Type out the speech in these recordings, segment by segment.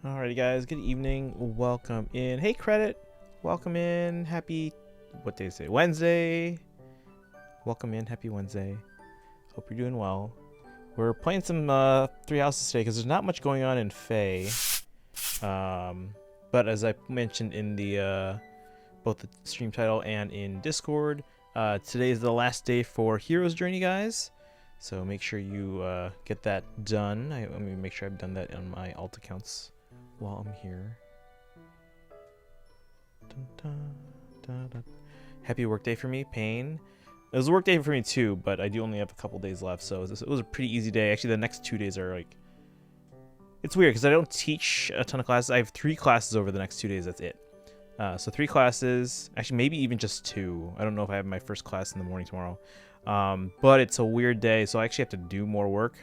Alrighty guys, good evening, welcome in. Hey Credit, welcome in, happy, what day is it, Wednesday. Welcome in, happy Wednesday. Hope you're doing well. We're playing some Three Houses today because there's not much going on in FEH. But as I mentioned in the both the stream title and in Discord, today is the last day for Hero's Journey, guys. So make sure you get that done. Let me make sure I've done that on my alt accounts while I'm here. Dun, dun, dun, dun. Happy work day for me, Pain. It was a work day for me too, but I do only have a couple days left, so it was a pretty easy day. Actually, the next 2 days are like... It's weird, because I don't teach a ton of classes. I have 3 classes over the next 2 days, that's it. So 3 classes, actually maybe even just 2. I don't know if I have my first class in the morning tomorrow. But it's a weird day, so I actually have to do more work.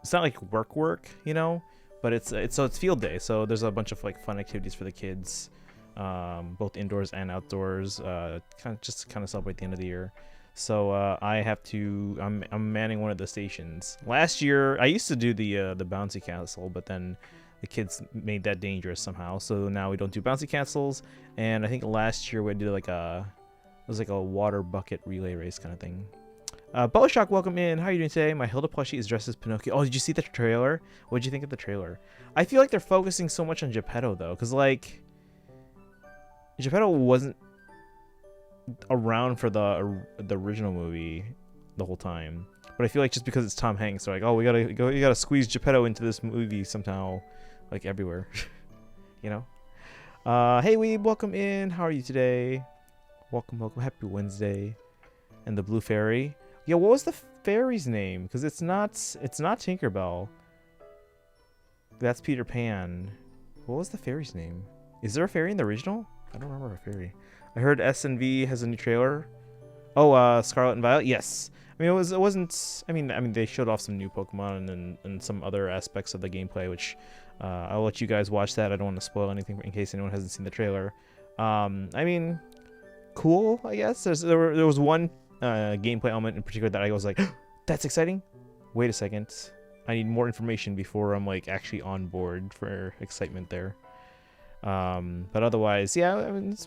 It's not like work, you know? But it's field day, so there's a bunch of like fun activities for the kids. Both indoors and outdoors, kind of celebrate the end of the year. So I have to. I'm manning one of the stations. Last year, I used to do the bouncy castle, but then the kids made that dangerous somehow. So now we don't do bouncy castles. And I think last year we did like it was like a water bucket relay race kind of thing. Bellshock, welcome in. How are you doing today? My Hilda plushie is dressed as Pinocchio. Oh, did you see the trailer? What did you think of the trailer? I feel like they're focusing so much on Geppetto though, because like. Geppetto wasn't around for the original movie the whole time, but I feel like just because it's Tom Hanks, they're like, oh, you gotta squeeze Geppetto into this movie somehow, like everywhere, you know. Hey Weeb, welcome in. How are you today? Welcome. Happy Wednesday. And the Blue Fairy. Yeah, what was the fairy's name? Because it's not Tinkerbell. That's Peter Pan. What was the fairy's name? Is there a fairy in the original? I don't remember a fairy. I heard SNV has a new trailer. Oh, Scarlet and Violet. Yes. I mean, it wasn't. I mean, they showed off some new Pokemon and some other aspects of the gameplay, which I'll let you guys watch that. I don't want to spoil anything in case anyone hasn't seen the trailer. I mean, cool. I guess there was one gameplay element in particular that I was like, that's exciting. Wait a second. I need more information before I'm like actually on board for excitement there. But otherwise, yeah, I mean,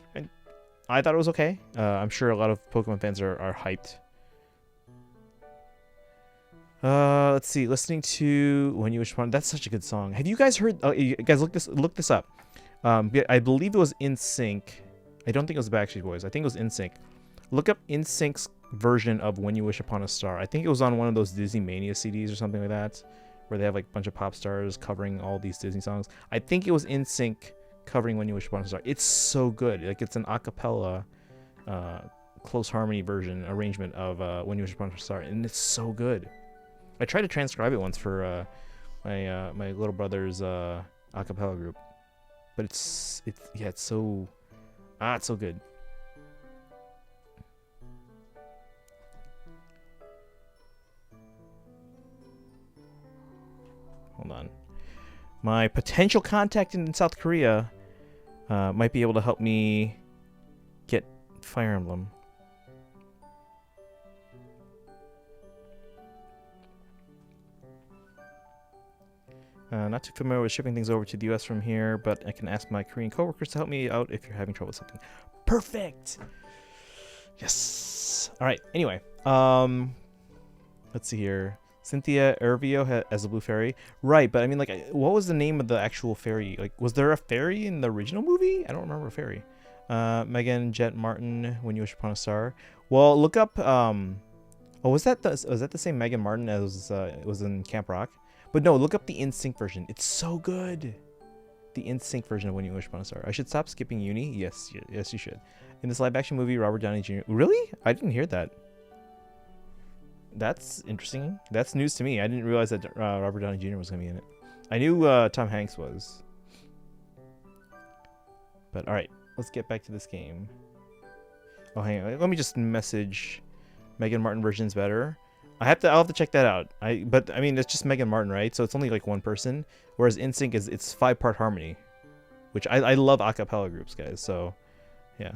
I thought it was okay. I'm sure a lot of Pokemon fans are hyped. Let's see. Listening to When You Wish Upon... That's such a good song. Have you guys heard... Oh, you guys look this up. I believe it was NSYNC. I don't think it was Backstreet Boys. I think it was NSYNC. Look up NSYNC's version of When You Wish Upon a Star. I think it was on one of those Disney Mania CDs or something like that, where they have like a bunch of pop stars covering all these Disney songs. I think it was NSYNC covering When You Wish Upon a Star. It's so good. Like, it's an a cappella close harmony version arrangement of When You Wish Upon a Star, and it's so good. I tried to transcribe it once for my little brother's a cappella group, but it's so good. Hold on. My potential contact in South Korea might be able to help me get Fire Emblem. Not too familiar with shipping things over to the US from here, but I can ask my Korean coworkers to help me out if you're having trouble with something. Perfect! Yes! Alright, anyway. Let's see here. Cynthia Ervio as a blue fairy. Right, but I mean, like, what was the name of the actual fairy? Like, was there a fairy in the original movie? I don't remember a fairy. Megan Jet Martin, When You Wish Upon a Star. Well, look up, oh, was that the same Megan Martin as was in Camp Rock? But no, look up the NSYNC version. It's so good. The NSYNC version of When You Wish Upon a Star. I should stop skipping uni? Yes, you should. In this live-action movie, Robert Downey Jr. Really? I didn't hear that. That's interesting. That's news to me. I didn't realize that Robert Downey Jr. was going to be in it. I knew Tom Hanks was. But alright, let's get back to this game. Oh, hang on. Let me just message Megan Martin version's better. I'll have to check that out. But I mean, it's just Megan Martin, right? So it's only like one person, whereas NSYNC it's 5-part harmony, which I love a cappella groups, guys. So yeah.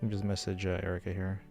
Let me just message Erica here.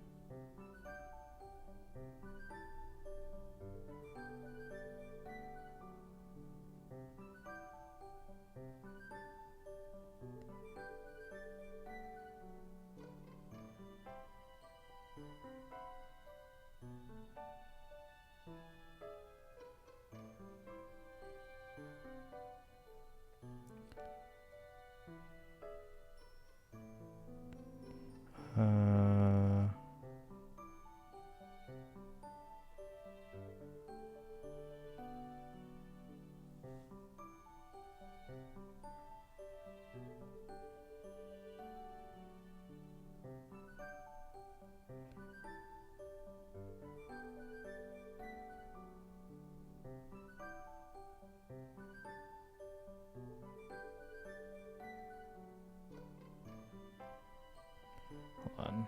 Hold on.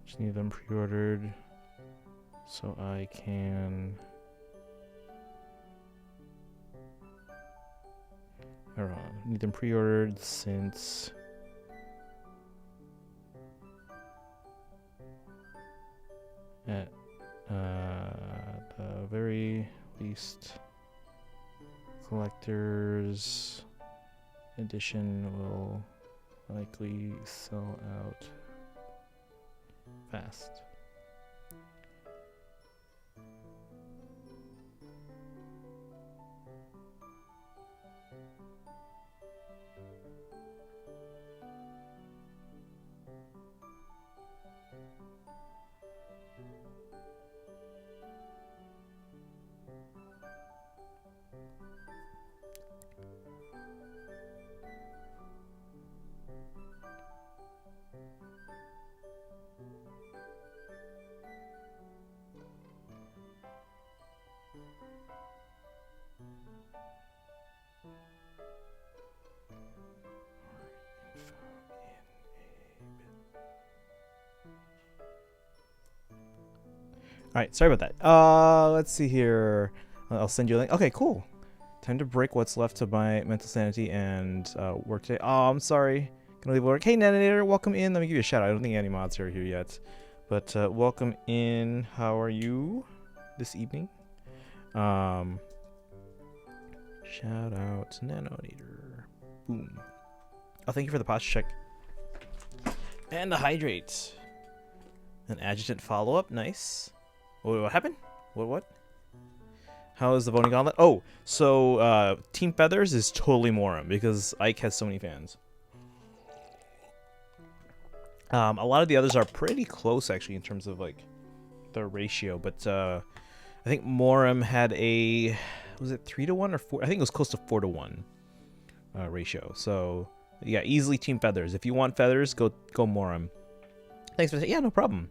Just need them pre-ordered so I can. Need them pre-ordered since at the very least collector's edition will likely sell out fast. All right, sorry about that. Let's see here. I'll send you a link. Okay, cool. Time to break what's left of my mental sanity and work today. Oh, I'm sorry. Gonna leave work. Hey, Nanator, welcome in. Let me give you a shout out. I don't think any mods are here yet, but welcome in. How are you this evening? Shout out to Nanonator. Boom. Oh, thank you for the posture check and the hydrate. An adjutant follow-up. Nice. What happened? What? How is the voting gauntlet? Oh, so Team Feathers is totally Morum because Ike has so many fans. A lot of the others are pretty close actually in terms of like the ratio, but I think Morum had a, was it 3-to-1 or 4? I think it was close to 4-to-1 ratio. So yeah, easily Team Feathers. If you want feathers, go Morum. Thanks for saying. Yeah, no problem.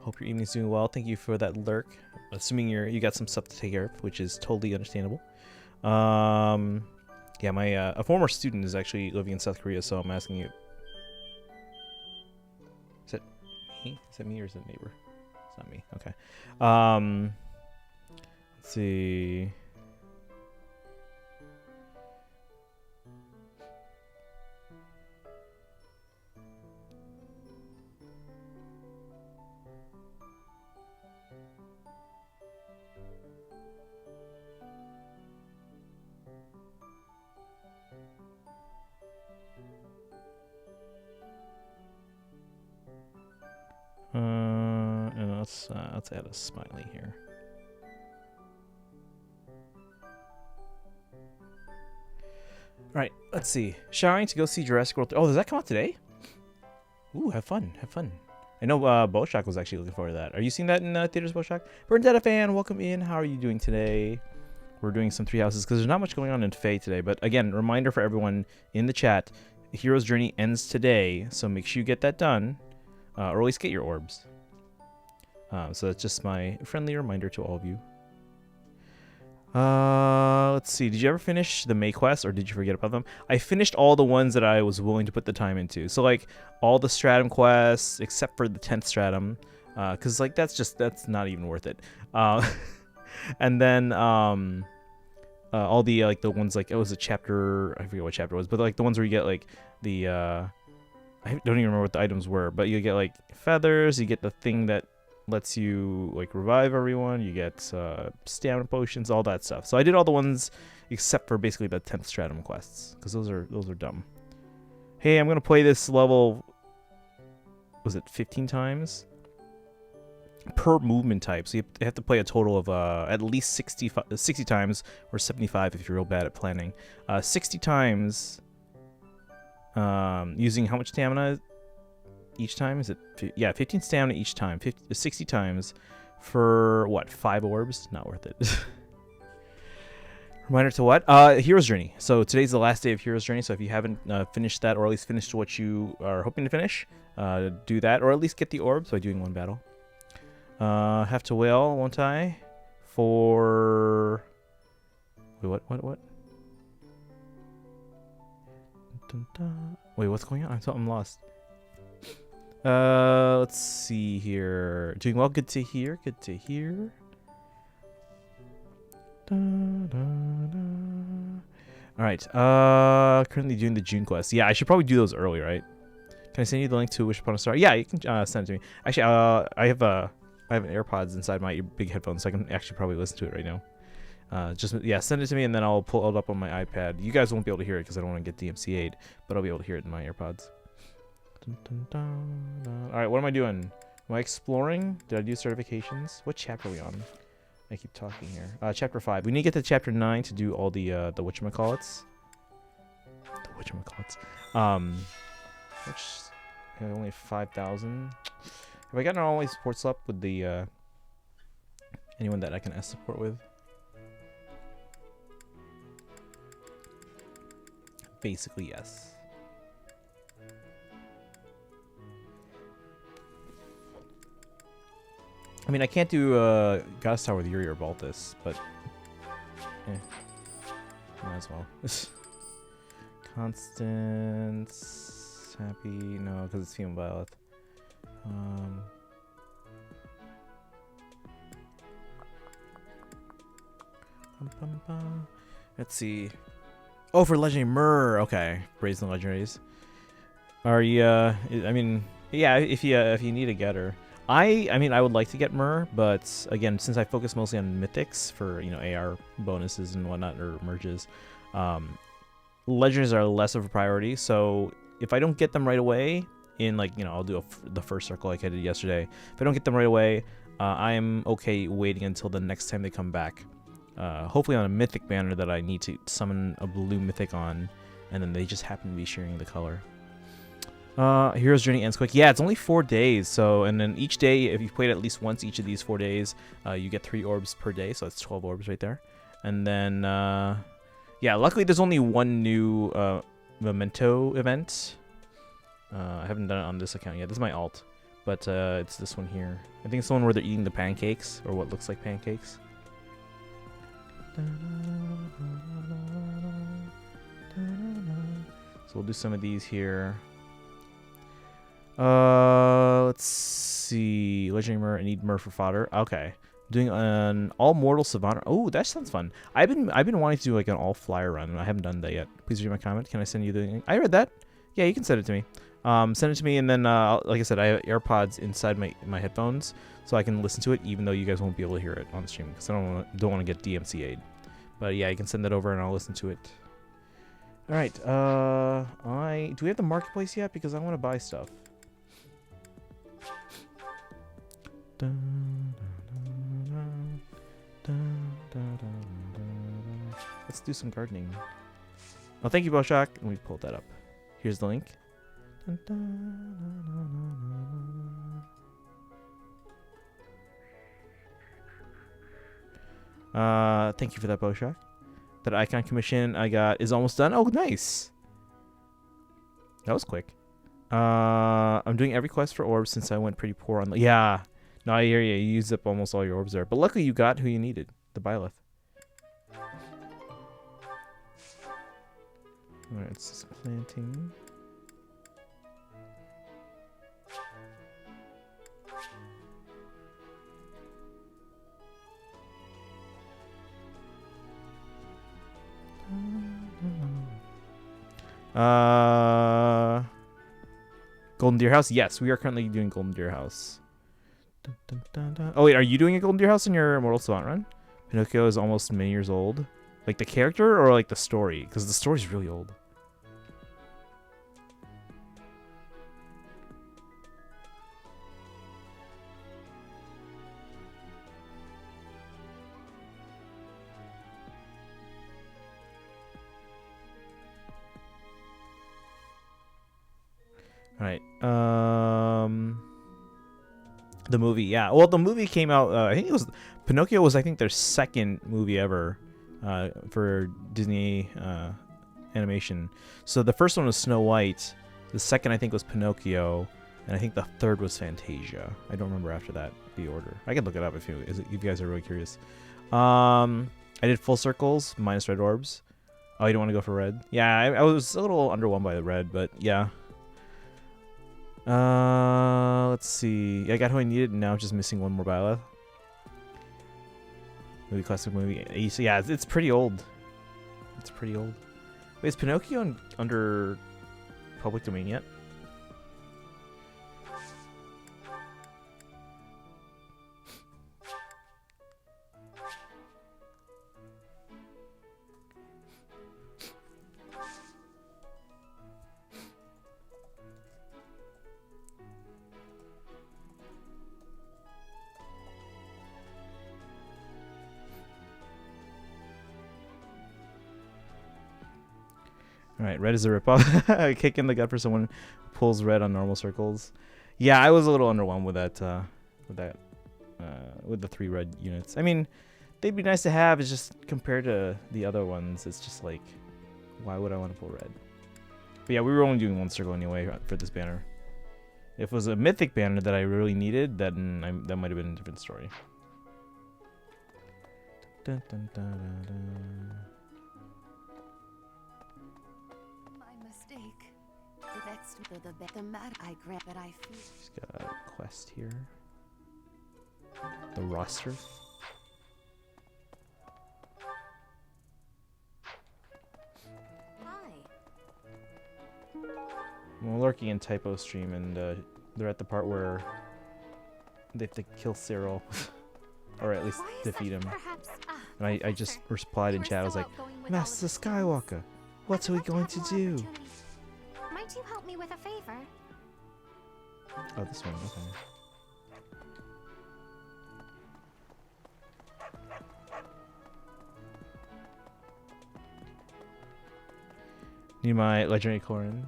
Hope your evening's doing well. Thank you for that lurk. Assuming you got some stuff to take care of, which is totally understandable. Yeah, my a former student is actually living in South Korea, so I'm asking you. Is it me? Is it me or is it a neighbor? It's not me. Okay. Let's see. And let's add a smiley here. All right, let's see. Showering to go see Jurassic World. Oh, does that come out today? Ooh, have fun, have fun. I know Boshak was actually looking forward to that. Are you seeing that in theaters, Boshak? Bernadetta fan, welcome in. How are you doing today? We're doing some Three Houses because there's not much going on in FEH today. But again, reminder for everyone in the chat, Hero's Journey ends today, so make sure you get that done, or at least get your orbs. So that's just my friendly reminder to all of you. Let's see. Did you ever finish the May quests, or did you forget about them? I finished all the ones that I was willing to put the time into. So like all the stratum quests except for the 10th stratum, because like that's not even worth it. And then all the like the ones like it was a chapter, I forget what chapter it was, but like the ones where you get like the I don't even remember what the items were, but you get like feathers, you get the thing that lets you like revive everyone, you get stamina potions, all that stuff. So I did all the ones except for basically the 10th stratum quests, because those are dumb. Hey, I'm gonna play this level, was it 15 times per movement type, so you have to play a total of at least 60 times, or 75 if you're real bad at planning. 60 times using how much stamina each time? Is it yeah, 15 stamina each time, 60 times for what, 5 orbs? Not worth it. Reminder to what? Hero's Journey. So today's the last day of Hero's Journey, so if you haven't finished that, or at least finished what you are hoping to finish, do that, or at least get the orbs by doing one battle. Have to whale, won't I? For wait, what? Dun, dun. Wait, what's going on? I'm lost. Let's see here. Doing well. Good to hear. Good to hear. Da, da, da. All right. Currently doing the June quest. Yeah, I should probably do those early, right? Can I send you the link to Wish Upon a Star? Yeah, you can send it to me. Actually, I have an AirPods inside my big headphones, so I can actually probably listen to it right now. Just yeah, send it to me, and then I'll pull it up on my iPad. You guys won't be able to hear it because I don't want to get DMCA'd, but I'll be able to hear it in my AirPods. Dun, dun, dun, dun. All right, what am I doing? Am I exploring? Did I do certifications? What chapter are we on? I keep talking here. Chapter 5. We need to get to chapter 9 to do all the whatchamacallits. The whatchamacallits. Which only 5,000. Have I gotten all my support up with the anyone that I can S support with? Basically, yes. I mean, I can't do Goddess Tower with Yuri or Baltus, but might as well. Constance, happy, no, because it's Female Violet. Let's see. Oh, for Legendary Myrrh. Okay, Brazen Legendaries. Are you? I mean, yeah. If you need a getter, I mean, I would like to get Myrrh, but again, since I focus mostly on mythics for AR bonuses and whatnot, or merges, legendaries are less of a priority. So if I don't get them right away, in like I'll do the first circle like I did yesterday. If I don't get them right away, I am okay waiting until the next time they come back. Hopefully on a mythic banner that I need to summon a blue mythic on, and then they just happen to be sharing the color. Hero's Journey ends quick. Yeah, it's only 4 days, so, and then each day, if you've played at least once each of these 4 days, you get 3 orbs per day, so that's 12 orbs right there. And then, yeah, luckily there's only one new memento event. I haven't done it on this account yet. This is my alt, but it's this one here. I think it's the one where they're eating the pancakes, or what looks like pancakes. So we'll do some of these here. Let's see. Legendary Myrrh. I need Myrrh for fodder. Okay. Doing an all mortal savannah. Oh, that sounds fun. I've been wanting to do like an all flyer run, and I haven't done that yet. Please read my comment. Can I send you the link? I read that. Yeah, you can send it to me. Send it to me, and then like I said, I have AirPods inside my headphones, so I can listen to it, even though you guys won't be able to hear it on stream because I don't want to get DMCA'd. But yeah, you can send that over, and I'll listen to it. All right. Do we have the marketplace yet? Because I want to buy stuff. Let's do some gardening. Oh, thank you, Boshak. Let me pull that up. Here's the link Dun, dun, thank you for that, Boshak. That icon commission I got is almost done. Oh, nice. That was quick. I'm doing every quest for orbs since I went pretty poor on the... Yeah. No, I hear you. You used up almost all your orbs there. But luckily you got who you needed. The Byleth. Alright, it's just planting. Golden Deer House? Yes, we are currently doing Golden Deer House. Dun, dun, dun, dun. Oh wait, are you doing a Golden Deer House in your Immortal Savant run? Pinocchio is almost many years old. Like the character or like the story? Because the story's really old. All right. The movie, yeah. Well, the movie came out. I think it was Pinocchio was I think their second movie ever for Disney animation. So the first one was Snow White. The second I think was Pinocchio, and I think the third was Fantasia. I don't remember after that the order. I can look it up if you guys are really curious. I did full circles minus red orbs. Oh, you don't want to go for red? Yeah, I was a little underwhelmed by the red, but yeah. Let's see. I got who I needed, and now I'm just missing one more Byleth. Movie, classic movie. Yeah, it's pretty old. It's pretty old. Wait, is Pinocchio under public domain yet? Alright, red is a ripoff. A kick in the gut for someone who pulls red on normal circles. Yeah, I was a little underwhelmed with that, with the 3 red units. I mean, they'd be nice to have. It's just compared to the other ones, it's just like, why would I want to pull red? But yeah, we were only doing 1 circle anyway for this banner. If it was a mythic banner that I really needed, then that might have been a different story. Dun, dun, dun, dun, dun. She's got a quest here. The roster. Hi. I'm lurking in Typo stream, and they're at the part where they have to kill Cyril, or at least defeat him. And I just replied in chat. I was like, "Master Skywalker, what are we going to do?" Might you help me with a favor? Oh, this one. Okay. Need my legendary Corin.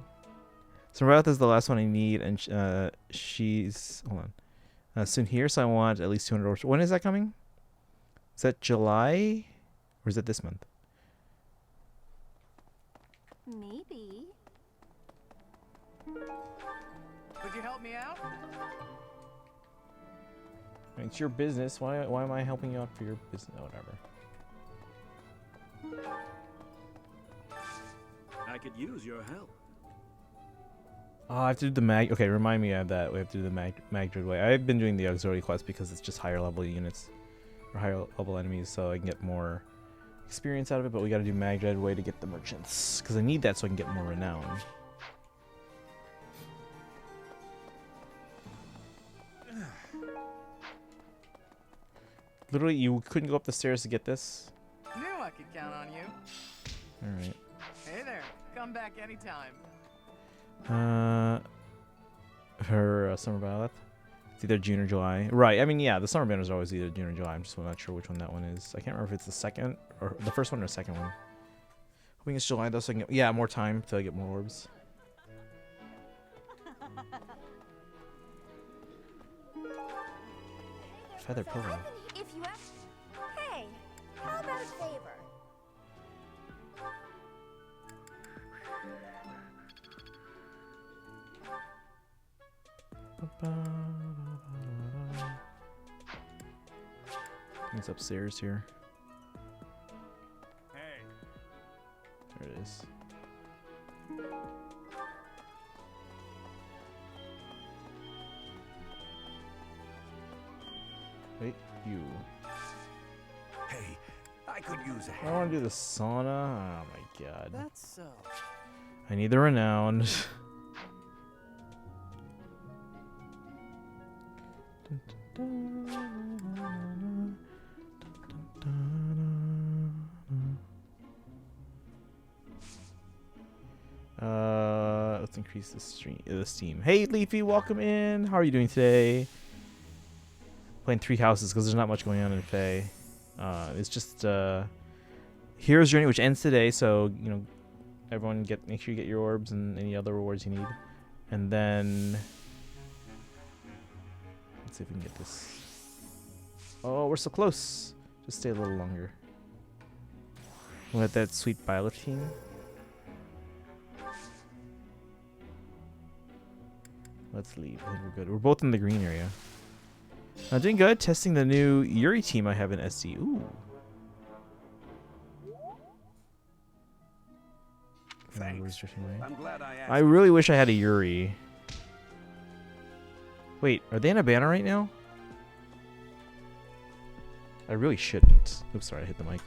So Routh is the last one I need, and she's hold on. Soon here, so I want at least 200 orbs. When is that coming? Is that July, or is it this month? Maybe. Would you help me out? I mean, it's your business. Why am I helping you out for your business? Oh, whatever. I could use your help. Oh, I have to do the mag. Okay, remind me of that. We have to do the mag dread way. I've been doing the auxiliary quest because it's just higher level units or higher level enemies, so I can get more experience out of it. But we got to do mag dread way to get the merchants because I need that so I can get more renown. Literally, you couldn't go up the stairs to get this? Knew I could count on you. Alright. Hey there, come back anytime. Her Summer Byleth. It's either June or July. Right, I mean, yeah, the Summer banners are always either June or July. I'm just not sure which one that one is. I can't remember if it's the second, or the first one or second one. Hoping it's July, though, so I can get, yeah, more time to get more orbs. Feather pillow. If you have... Hey, how about a favor? It's upstairs here. Hey. There it is. Wait, you. Hey, I could use a I hand. want to do the sauna. Oh my god. That's so. I need the renown. Let's increase the steam. Hey, Leafy, welcome in. How are you doing today? Playing 3 houses because there's not much going on in FEH. It's just Hero's Journey, which ends today. So you know, everyone make sure you get your orbs and any other rewards you need. And then let's see if we can get this. Oh, we're so close. Just stay a little longer. We'll get that sweet Violet team. Let's leave. I think we're good. We're both in the green area. Doing good. Testing the new Yuri team I have in SD. Ooh. Thanks. I'm glad I asked. I really wish I had a Yuri. Wait, are they in a banner right now? I really shouldn't. Oops, sorry, I hit the mic.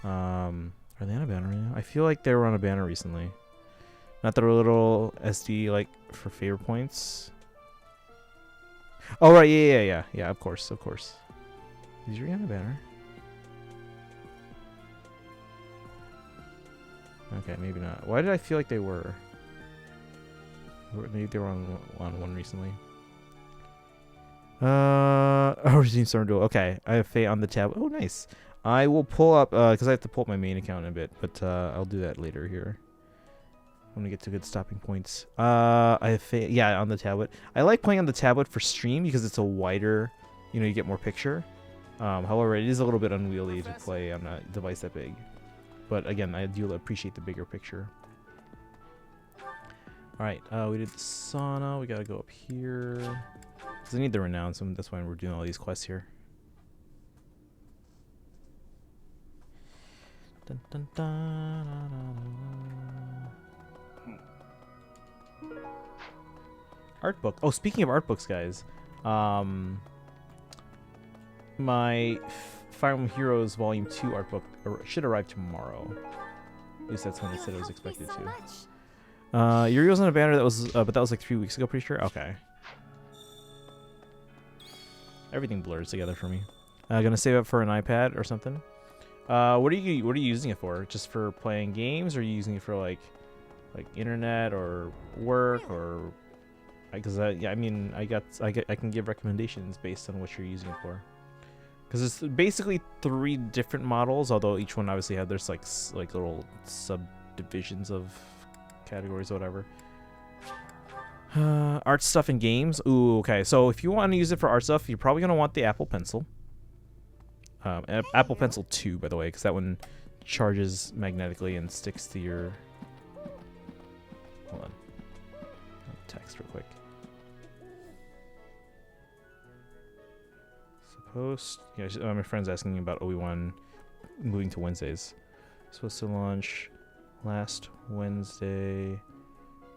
Are they on a banner right now? I feel like they were on a banner recently. Not that little SD like for favor points. Oh right, yeah. Of course. Is Yuri on a banner? Okay, maybe not. Why did I feel like they were? Maybe they were on one recently. Resume Storm Duel. Okay, I have Fate on the tab. Oh, nice. I will pull up because I have to pull up my main account in a bit, but I'll do that later here. When we get to good stopping points. I have Fate, yeah, on the tablet. I like playing on the tablet for stream because it's a wider, you know, you get more picture. However, it is a little bit unwieldy to play on a device that big. But again, I do appreciate the bigger picture. Alright, we did the sauna. We gotta go up here. Because I need the renown, so that's why we're doing all these quests here. Dun, dun, dun, dun, dun, dun. Art book. Oh, speaking of art books, guys. My Fire Emblem Heroes Volume 2 art book should arrive tomorrow. At least that's when it said it was expected to. Yuri was on a banner that was, but that was like 3 weeks ago, pretty sure. Okay. Everything blurs together for me. Gonna save up for an iPad or something. What are you using it for? Just for playing games, or are you using it for like internet or work or? Because yeah, I mean, I can give recommendations based on what you're using it for. Because it's basically 3 different models, although each one obviously had there's like little subdivisions of categories or whatever. Art stuff and games. Ooh, okay. So if you want to use it for art stuff, you're probably gonna want the Apple Pencil. Apple Pencil 2, by the way, because that one charges magnetically and sticks to your. Hold on. Text real quick. Yeah, my friend's asking me about Obi-Wan moving to Wednesdays. Supposed to launch last Wednesday,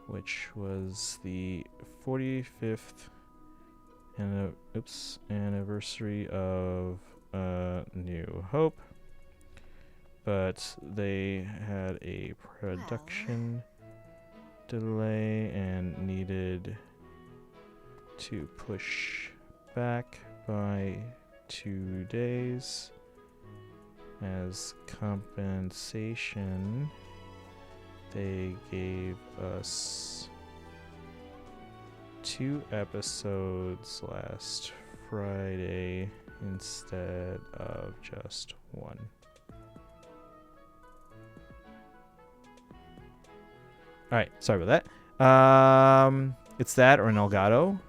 which was the 45th anniversary of New Hope, but they had a production delay and needed to push back by 2 days. As compensation, they gave us 2 episodes last Friday instead of just 1. Alright, sorry about that. It's that or an Elgato.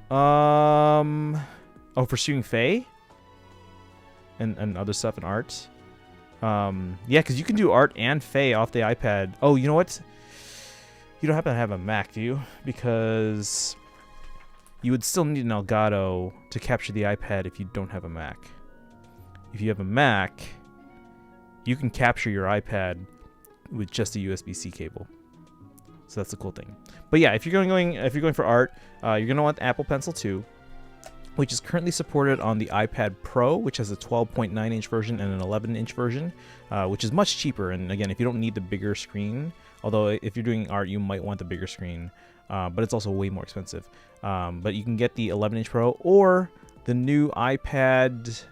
Oh, for shooting Faye? And other stuff in art. Yeah, because you can do art and Faye off the iPad. Oh, you know what? You don't happen to have a Mac, do you? Because you would still need an Elgato to capture the iPad if you don't have a Mac. If you have a Mac, you can capture your iPad with just a USB-C cable. So that's the cool thing. But yeah, if you're going for art, you're gonna want Apple Pencil 2, which is currently supported on the iPad Pro, which has a 12.9-inch version and an 11-inch version, which is much cheaper. And again, if you don't need the bigger screen, although if you're doing art, you might want the bigger screen, but it's also way more expensive. But you can get the 11-inch Pro or the new iPad.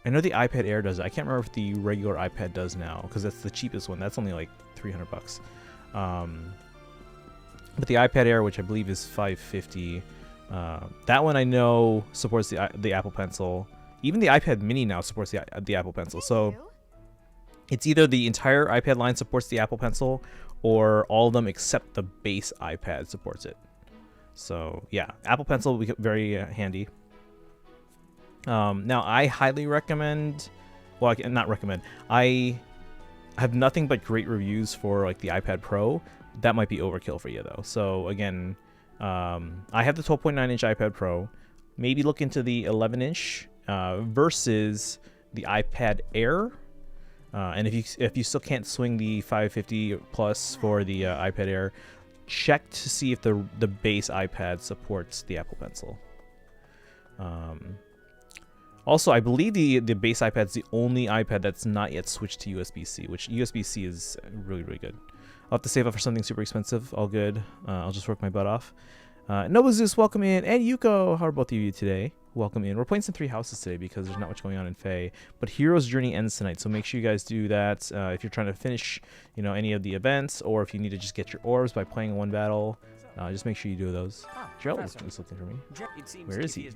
I know the iPad Air does it. I can't remember if the regular iPad does now, because that's the cheapest one. That's only like $300. But the iPad Air, which I believe is $550, that one I know supports the Apple Pencil. Even the iPad Mini now supports the Apple Pencil. So it's either the entire iPad line supports the Apple Pencil, or all of them except the base iPad supports it. So yeah, Apple Pencil will be very handy. Now I highly recommend, well, not recommend, I have nothing but great reviews for like the iPad Pro. That might be overkill for you though. So again, I have the 12.9-inch iPad Pro. Maybe look into the 11-inch versus the iPad Air. And if you still can't swing the 550 plus for the iPad Air, check to see if the base iPad supports the Apple Pencil. Also, I believe the base iPad's the only iPad that's not yet switched to USB-C, which USB-C is really, really good. I'll have to save up for something super expensive. All good. I'll just work my butt off. Nova Zeus, welcome in. And Yuko, how are both of you today? Welcome in. We're playing some 3 houses today because there's not much going on in Faye. But Hero's Journey ends tonight, so make sure you guys do that. If you're trying to finish, any of the events, or if you need to just get your orbs by playing one battle, just make sure you do those. Gerald is looking for me. Where is he?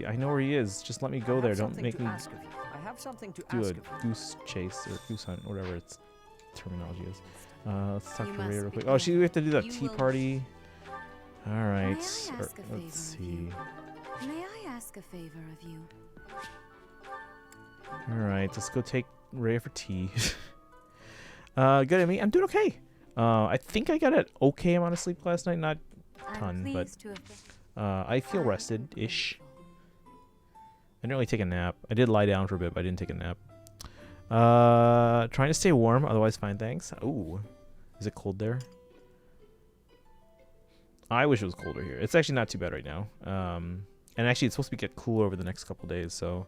I know where he is. Just let me go there. Don't make me do a goose chase or goose hunt, whatever its terminology is. Let's talk to Ray real quick. Oh, we have to do that tea party. All right. Let's see. May I ask a favor of you? All right. Let's go take Ray for tea. Good at me. I'm doing okay. I think I got an okay amount of sleep last night. Not a ton, but I feel rested-ish. I didn't really take a nap. I did lie down for a bit, but I didn't take a nap. Trying to stay warm, otherwise fine, thanks. Ooh. Is it cold there? I wish it was colder here. It's actually not too bad right now. And actually, it's supposed to get cooler over the next couple days, so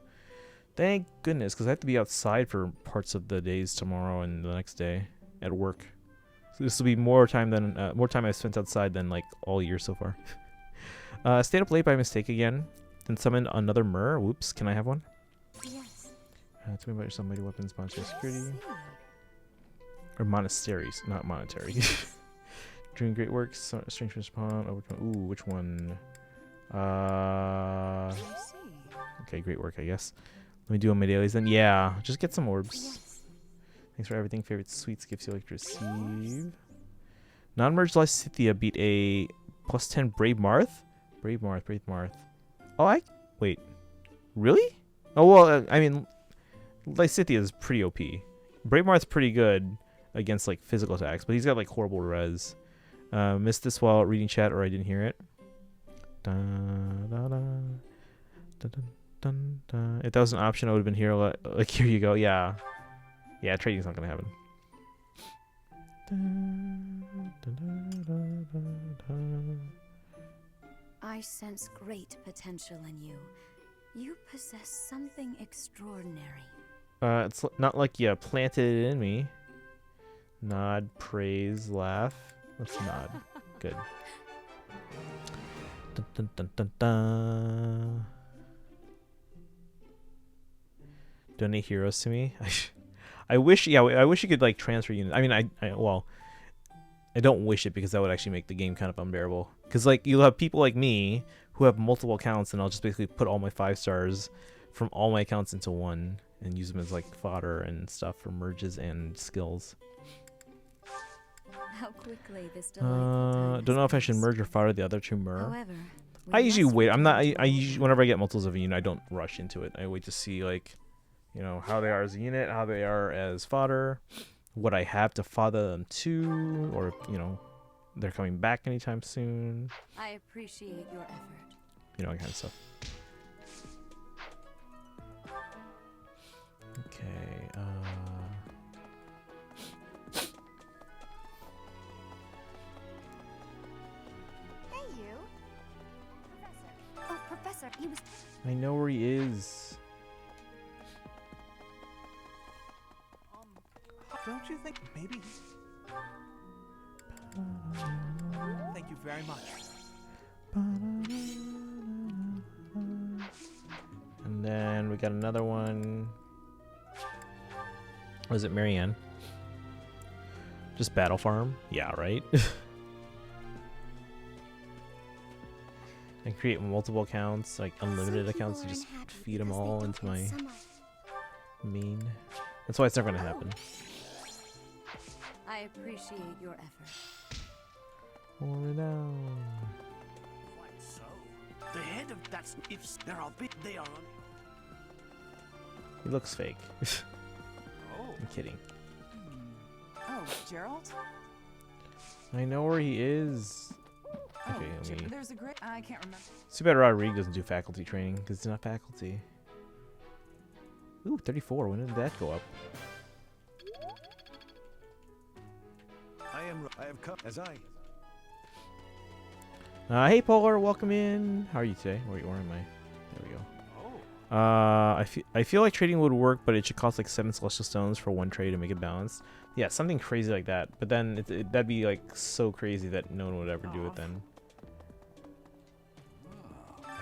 thank goodness, because I have to be outside for parts of the days tomorrow and the next day at work. So this will be more time I've spent outside than like all year so far. Stayed up late by mistake again, then summoned another Myrrh. Whoops, can I have one? Yes. Tell me about yourself, mighty weapons, monetary security. Or monasteries, not monetary. Doing great work, strange respawn, overcome. Ooh, which one? Okay, great work, I guess. Let me do on my dailies then. Yeah, just get some orbs. Yes. Thanks for everything. Favorite sweets, gifts you like to receive. Non-merged Lysithia beat a +10 Brave Marth? Brave Marth. Oh, wait. Really? Oh, well, I mean, Lysithia is pretty OP. Brave Marth's pretty good against, like, physical attacks, but he's got, like, horrible res. Missed this while reading chat, or I didn't hear it. If that was an option, I would have been here. Like, here you go. Yeah. Yeah, trading's not going to happen. I sense great potential in you. You possess something extraordinary. It's not like you planted it in me. Nod, praise, laugh. Let's nod. Good. Dun, dun, dun, dun, dun. Donate heroes to me. I wish you could like transfer units. I mean, well, I don't wish it because that would actually make the game kind of unbearable. Because like you'll have people like me who have multiple accounts, and I'll just basically put all my 5 stars from all my accounts into one and use them as like fodder and stuff for merges and skills. how quickly this delightful time Don't know has if I should passed. merge or fire the other two mer. However, we I usually must wait. I'm not. return to I old usually, whenever I get multiples of a unit, I don't rush into it. I wait to see like, you know, how they are as a unit, how they are as fodder, what I have to fodder them to, or you know, they're coming back anytime soon. I appreciate your effort. You know, that kind of stuff. Okay. Hey, you. Professor. Oh, Professor, he was... I know where he is. Don't you think maybe? Thank you very much. And then we got another one. Was it Marianne? Just battle farm? Yeah, right? I create multiple accounts, like unlimited accounts, to just feed them all into my main. That's why it's never gonna happen. I appreciate your effort. Hold it down. Quite so. The head of that's if there are big they are. He looks fake. Oh. I'm kidding. Oh, Gerald? I know where he is. Oh, Okay, let me. there's a great... I can't remember. Too bad Rodrigue doesn't do faculty training because it's not faculty. Ooh, 34. When did that go up? I have come as I. Hey Polar, welcome in. How are you today? Where am I? There we go. Oh. I feel like trading would work, but it should cost like 7 celestial stones for one trade to make it balanced. Yeah, something crazy like that. But then that'd be like so crazy that no one would ever do it then. Hey.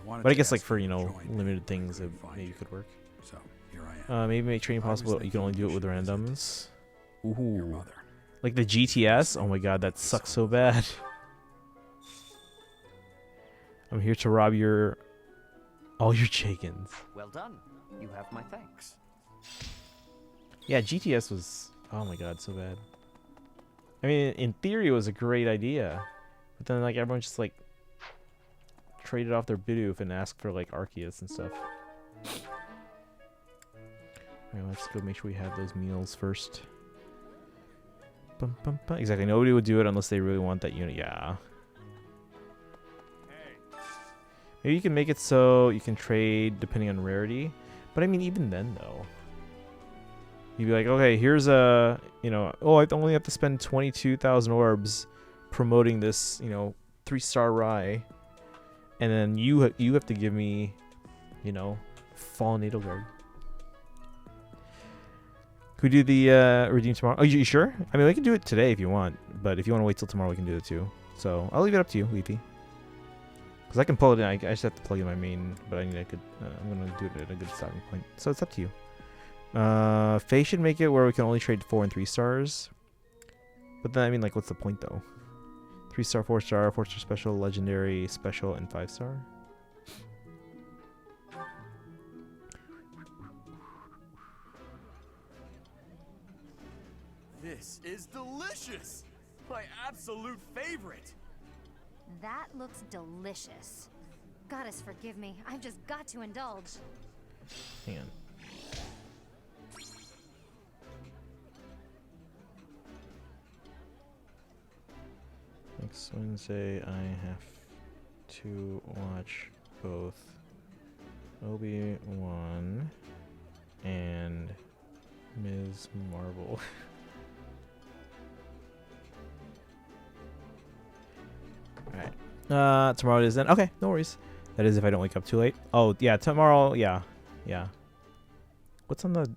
wanted But I to guess like ask for, you you to know, join me. limited things I it couldn't find maybe you. could work. So here I am. Maybe make trading I was possible. You can only do it thinking with you should randoms. Your Ooh. mother. Like the GTS? Oh my god, that sucks so bad. I'm here to rob all your chickens. Well done. You have my thanks. Yeah, GTS was, oh my god, so bad. I mean, in theory it was a great idea. But then like everyone just like traded off their Bidoof and asked for like Arceus and stuff. Alright, let's go make sure we have those meals first. Bum, bum, bum. Exactly, nobody would do it unless they really want that unit. Yeah. Maybe you can make it so you can trade depending on rarity. But I mean, even then though. You'd be like, okay, here's a, you know, oh, I only have to spend 22,000 orbs promoting this, you know, 3-star Rye. And then you have to give me, you know, Fallen Edelgard. Could we do the redeem tomorrow? Oh, you sure? I mean, we can do it today if you want. But if you want to wait till tomorrow, we can do it too. So I'll leave it up to you, Leafy. Because I can pull it in. I just have to plug in my main. But I'm going to do it at a good starting point. So it's up to you. FEH should make it where we can only trade 4 and 3 stars. But then, I mean, like, what's the point, though? 3-star, 4-star, 4-star special, legendary, special, and 5-star? This is delicious! My absolute favorite! That looks delicious. Goddess forgive me, I've just got to indulge. Hang on. Next Wednesday, I have to watch both Obi-Wan and Ms. Marvel. Alright. Tomorrow it is then. Okay, no worries. That is if I don't wake up too late. Oh, yeah, tomorrow, yeah. Yeah. What's on the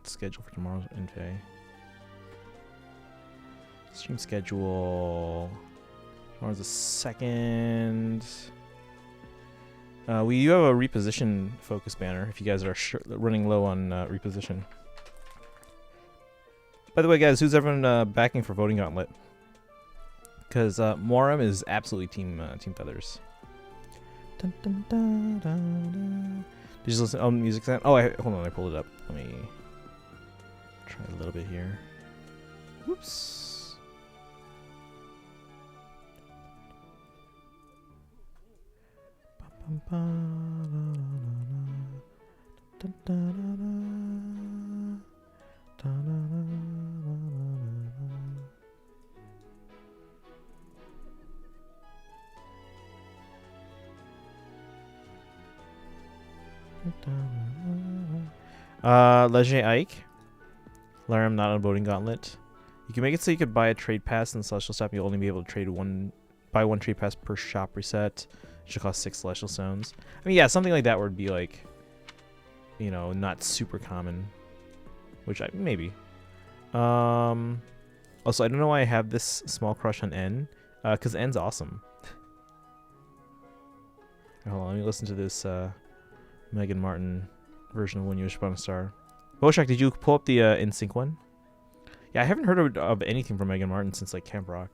schedule for tomorrow's Infe? Stream schedule. Tomorrow's the 2nd. We do have a reposition focus banner if you guys are running low on reposition. By the way, guys, who's everyone backing for Voting Gauntlet? Because Moram is absolutely team Feathers. Dun, dun, dun, dun, dun. Did you just listen? Oh, music sound. Oh, hold on, I pulled it up. Let me try a little bit here. Oops. Leger Ike. Laram not on voting gauntlet. You can make it so you could buy a trade pass in the Celestial Shop. You'll only be able to buy one trade pass per shop reset. It should cost 6 Celestial Stones. I mean, yeah, something like that would be like, you know, not super common. Which maybe. Also, I don't know why I have this small crush on N. Because N's awesome. Hold on, let me listen to this Megan Martin version of When You Wish Upon a Star. Boshak, did you pull up the NSYNC one? Yeah, I haven't heard of anything from Megan Martin since like Camp Rock.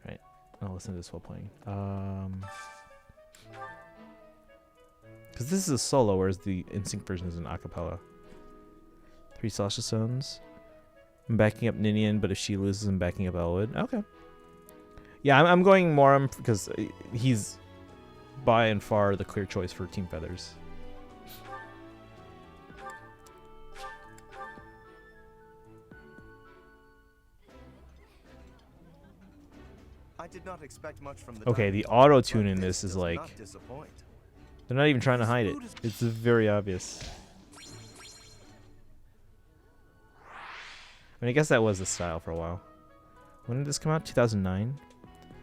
Right, I'll listen to this while playing. Because this is a solo, whereas the NSYNC version is an acapella. 3 Celestial Stones. I'm backing up Ninian, but if she loses, I'm backing up Elwood. Okay. Yeah, I'm going Moram because he's by and far the clear choice for Team Feathers. I did not expect much from the Okay, the Diamond Dog, auto tune but in this is does like not disappoint. they're not even trying to hide it. It's very obvious. I mean, I guess that was the style for a while. When did this come out? 2009?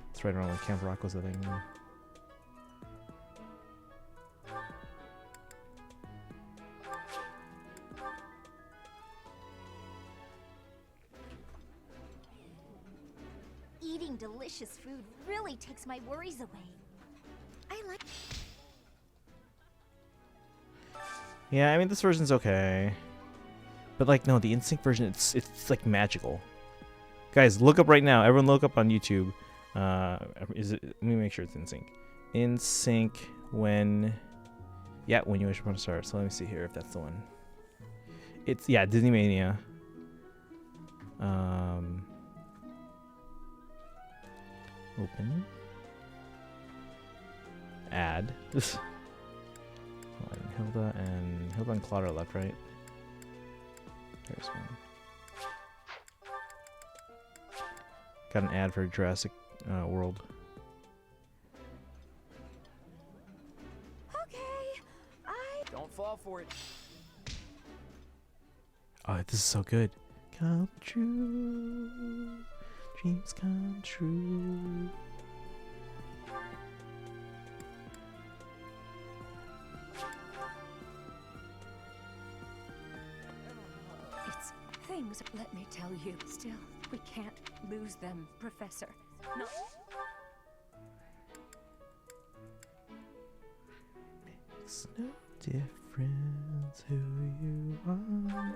That's right around when Camp Rock was a thing. Eating delicious food really takes my worries away. I like. Yeah, I mean, this version's okay. But, like, no, the NSYNC version, it's like, magical. Guys, look up right now. Everyone look up on YouTube. Is it? Let me make sure it's NSYNC. NSYNC when... Yeah, When You Wish Upon a Star. So let me see here if that's the one. It's, yeah, Disney Mania. Open. Add. Hilda and Claude are left, right? There's one. Got an ad for Jurassic World. Okay, Don't fall for it. Oh, this is so good. Come true. Dreams come true. It's things, let me tell you. Still, we can't lose them, Professor. No. Makes no difference who you are.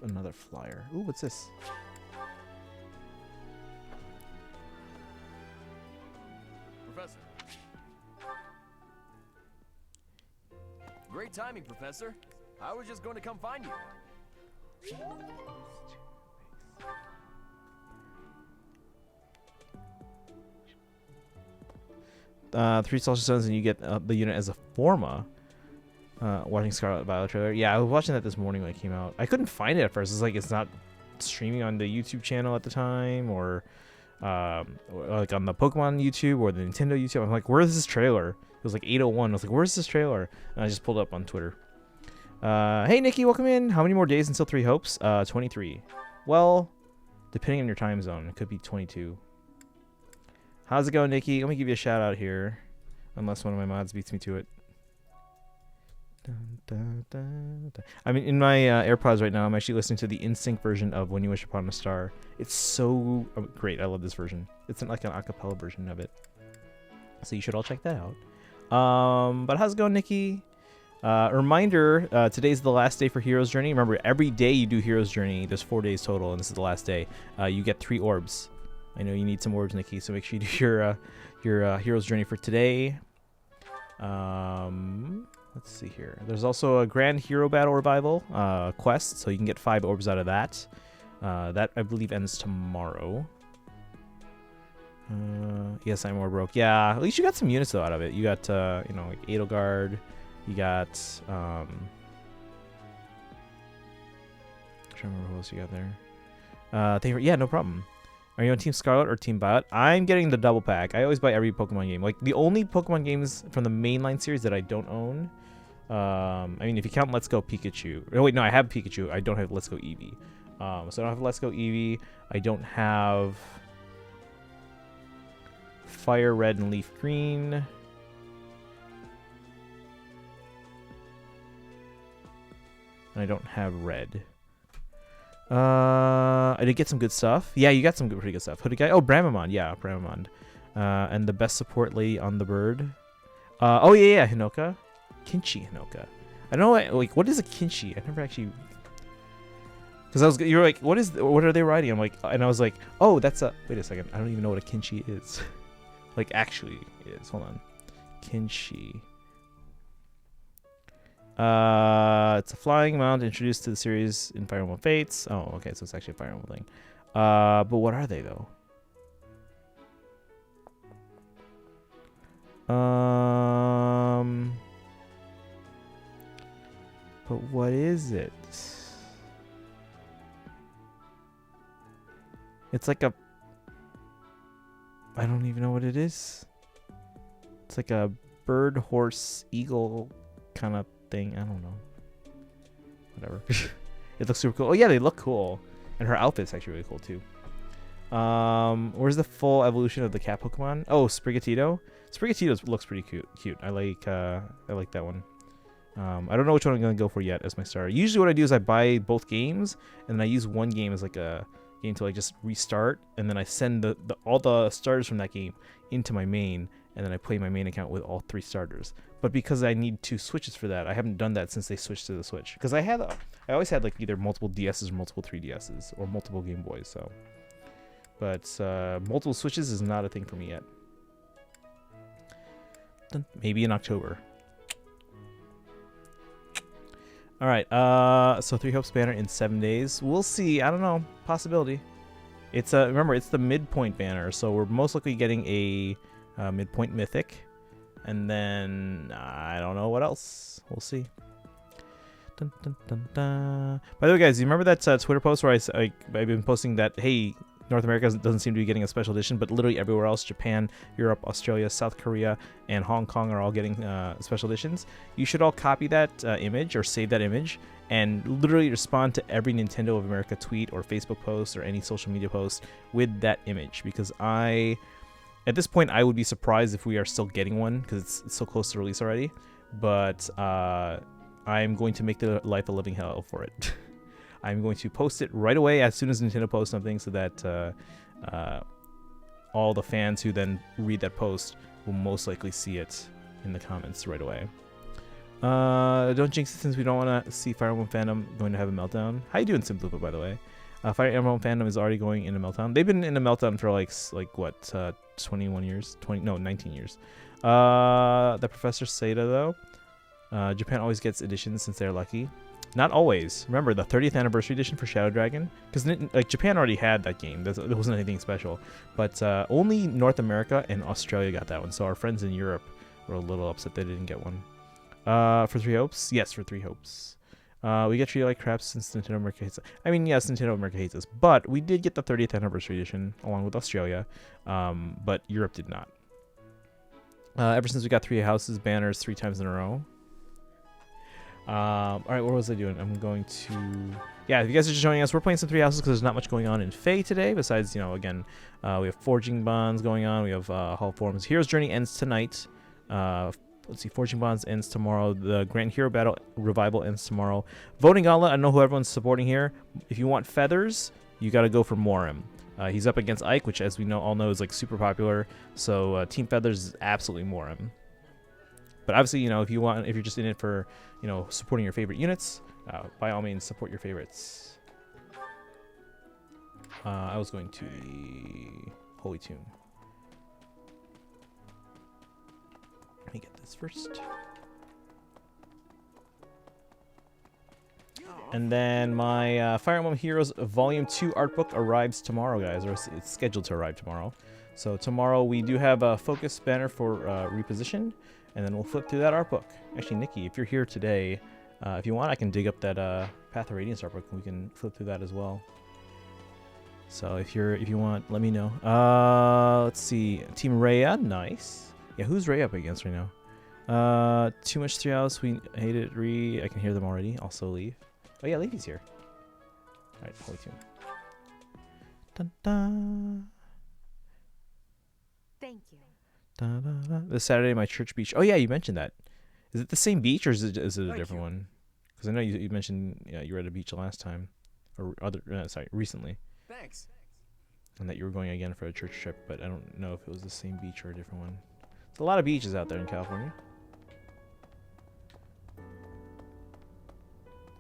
Another flyer. Ooh, what's this? Professor. Great timing, Professor. I was just going to come find you. 3 Celestial Stones and you get the unit as a Forma. Watching Scarlet Violet trailer. Yeah, I was watching that this morning when it came out. I couldn't find it at first. It's like it's not streaming on the YouTube channel at the time, or like on the Pokemon YouTube or the Nintendo YouTube. I'm like, where's this trailer? It was like 8:01. I was like, where's this trailer? And I just pulled it up on Twitter. Hey Nikki, welcome in. How many more days until 3 Hopes? 23. Well, depending on your time zone, it could be 22. How's it going, Nikki? Let me give you a shout out here, unless one of my mods beats me to it. Dun, dun, dun, dun. I mean, in my AirPods right now, I'm actually listening to the NSYNC version of When You Wish Upon a Star. It's so great. I love this version. It's like an acapella version of it. So you should all check that out. But how's it going, Nikki? A reminder, today's the last day for Hero's Journey. Remember, every day you do Hero's Journey, there's 4 days total, and this is the last day. You get 3 orbs. I know you need some orbs, Nikki, so make sure you do your Hero's Journey for today. Let's see here. There's also a Grand Hero Battle Revival quest, so you can get 5 orbs out of that. That I believe ends tomorrow. Yes, I'm more broke. Yeah, at least you got some units though out of it. You got you know, like Edelgard. You got I'm trying to remember who else you got there. Yeah, no problem. Are you on Team Scarlet or Team Violet? I'm getting the double pack. I always buy every Pokemon game. Like the only Pokemon games from the mainline series that I don't own. I mean, if you count Let's Go Pikachu. Oh wait, no, I have Pikachu. I don't have Let's Go Eevee. So I don't have Let's Go Eevee. I don't have Fire Red and Leaf Green. And I don't have Red. I did get some good stuff. Yeah, you got some pretty good stuff. Hooded guy. Oh, Bramamon. Yeah, Bramamon. And the best support lady on the bird. Oh yeah, Hinoka. Kinchi Hinoka. I don't know, like, what is a Kinchi? I never actually. Because you were like, what are they riding? I'm like, and I was like, oh, that's a. Wait a second. I don't even know what a Kinchi is. Like, actually is. Hold on. Kinchi. It's a flying mount introduced to the series in Fire Emblem Fates. Oh, okay, so it's actually a Fire Emblem thing. But what are they though? But what is it? It's like a. I don't even know what it is. It's like a bird, horse, eagle kind of thing. I don't know. Whatever. It looks super cool. Oh yeah, they look cool. And her outfit's actually really cool too. Where's the full evolution of the cat Pokemon? Oh, Sprigatito. Sprigatito looks pretty cute. I like that one. I don't know which one I'm gonna go for yet as my starter. Usually what I do is I buy both games and then I use one game as like a game to like just restart, and then I send all the starters from that game into my main, and then I play my main account with all 3 starters. But because I need 2 Switches for that, I haven't done that since they switched to the Switch. Because I always had like either multiple DSs or multiple 3DSs or multiple Game Boys. So, but multiple Switches is not a thing for me yet. Maybe in October. All right. So 3 Hopes banner in 7 days. We'll see. I don't know. Possibility. It's remember, it's the midpoint banner, so we're most likely getting a midpoint mythic, and then I don't know what else. We'll see. Dun, dun, dun, dun. By the way, guys, you remember that Twitter post where I've been posting that, hey, North America doesn't seem to be getting a special edition, but literally everywhere else, Japan, Europe, Australia, South Korea, and Hong Kong are all getting special editions. You should all copy that image or save that image and literally respond to every Nintendo of America tweet or Facebook post or any social media post with that image, because at this point, I would be surprised if we are still getting one because it's so close to release already. But I'm going to make the life a living hell for it. I'm going to post it right away as soon as Nintendo posts something, so that all the fans who then read that post will most likely see it in the comments right away. Don't jinx it, since we don't want to see Fire Emblem fandom going to have a meltdown. How you doing, Simplupa, by the way? Fire Emblem fandom is already going into meltdown. They've been in a meltdown for like what, 21 years? 19 years. The Professor Seda though, Japan always gets editions since they're lucky. Not always. Remember the 30th anniversary edition for Shadow Dragon, because like Japan already had that game. There wasn't anything special, but only North America and Australia got that one. So our friends in Europe were a little upset they didn't get one. For 3 Hopes, yes, for 3 Hopes. We get treated like crap since Nintendo America hates us. I mean, yes, Nintendo America hates us, but we did get the 30th anniversary edition along with Australia, but Europe did not. Ever since we got 3 Houses banners 3 times in a row. All right, what was I doing? I'm going to... Yeah, if you guys are just joining us, we're playing some 3 Houses because there's not much going on in FEH today, besides, you know, again, we have Forging Bonds going on, we have Hall of Forms. Hero's Journey ends tonight. Let's see, Forging Bonds ends tomorrow. The Grand Hero Battle Revival ends tomorrow. Voting Gauntlet, I don't know who everyone's supporting here. If you want feathers, you got to go for Morim. He's up against Ike, which, as we all know, is like super popular. So Team Feathers is absolutely Morim. But obviously, you know, if you're just in it for, you know, supporting your favorite units, by all means, support your favorites. I was going to the Holy Tomb. Let me get this first. You And then my Fire Emblem Heroes Volume 2 art book arrives tomorrow, guys, or it's scheduled to arrive tomorrow. So tomorrow we do have a focus banner for reposition, and then we'll flip through that art book. Actually, Nikki, if you're here today, if you want, I can dig up that Path of Radiance art book, and we can flip through that as well. So if you want, let me know. Let's see, Team Rhea, nice. Yeah, who's Rhea up against right now? Too much 3 hours. We hate it. I can hear them already. Also leave. Oh yeah, Leafy's here. All right, holy tune. Dun, dun. Thank you. Dun, dun, dun. This Saturday, my church beach. Oh yeah, you mentioned that. Is it the same beach or is it a different one? Because I know you mentioned you were at a beach last time, or recently. Thanks. And that you were going again for a church trip, but I don't know if it was the same beach or a different one. There's a lot of beaches out there in California.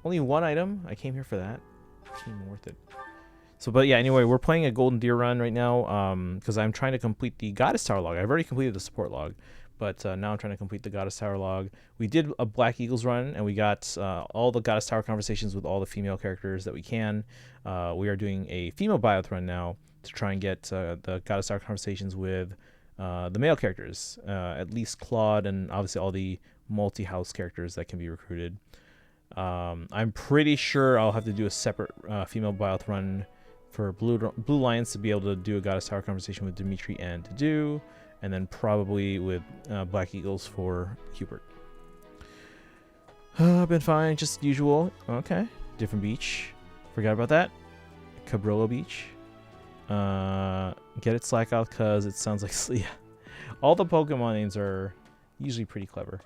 Only one item. I came here for that. Seemed worth it. So, but yeah, anyway, we're playing a Golden Deer run right now because I'm trying to complete the Goddess Tower log. I've already completed the support log, but now I'm trying to complete the Goddess Tower log. We did a Black Eagles run, and we got all the Goddess Tower conversations with all the female characters that we can. We are doing a female Bioth run now to try and get the Goddess Tower conversations with the male characters, at least Claude and obviously all the multi-house characters that can be recruited. I'm pretty sure I'll have to do a separate female Bioth run for Blue Lions to be able to do a Goddess Tower conversation with Dimitri and to do, and then probably with Black Eagles for Hubert. I've been fine, just usual. Okay, different beach. Forgot about that. Cabrillo Beach. Get it Slack out because it sounds like yeah. All the Pokemon names are usually pretty clever.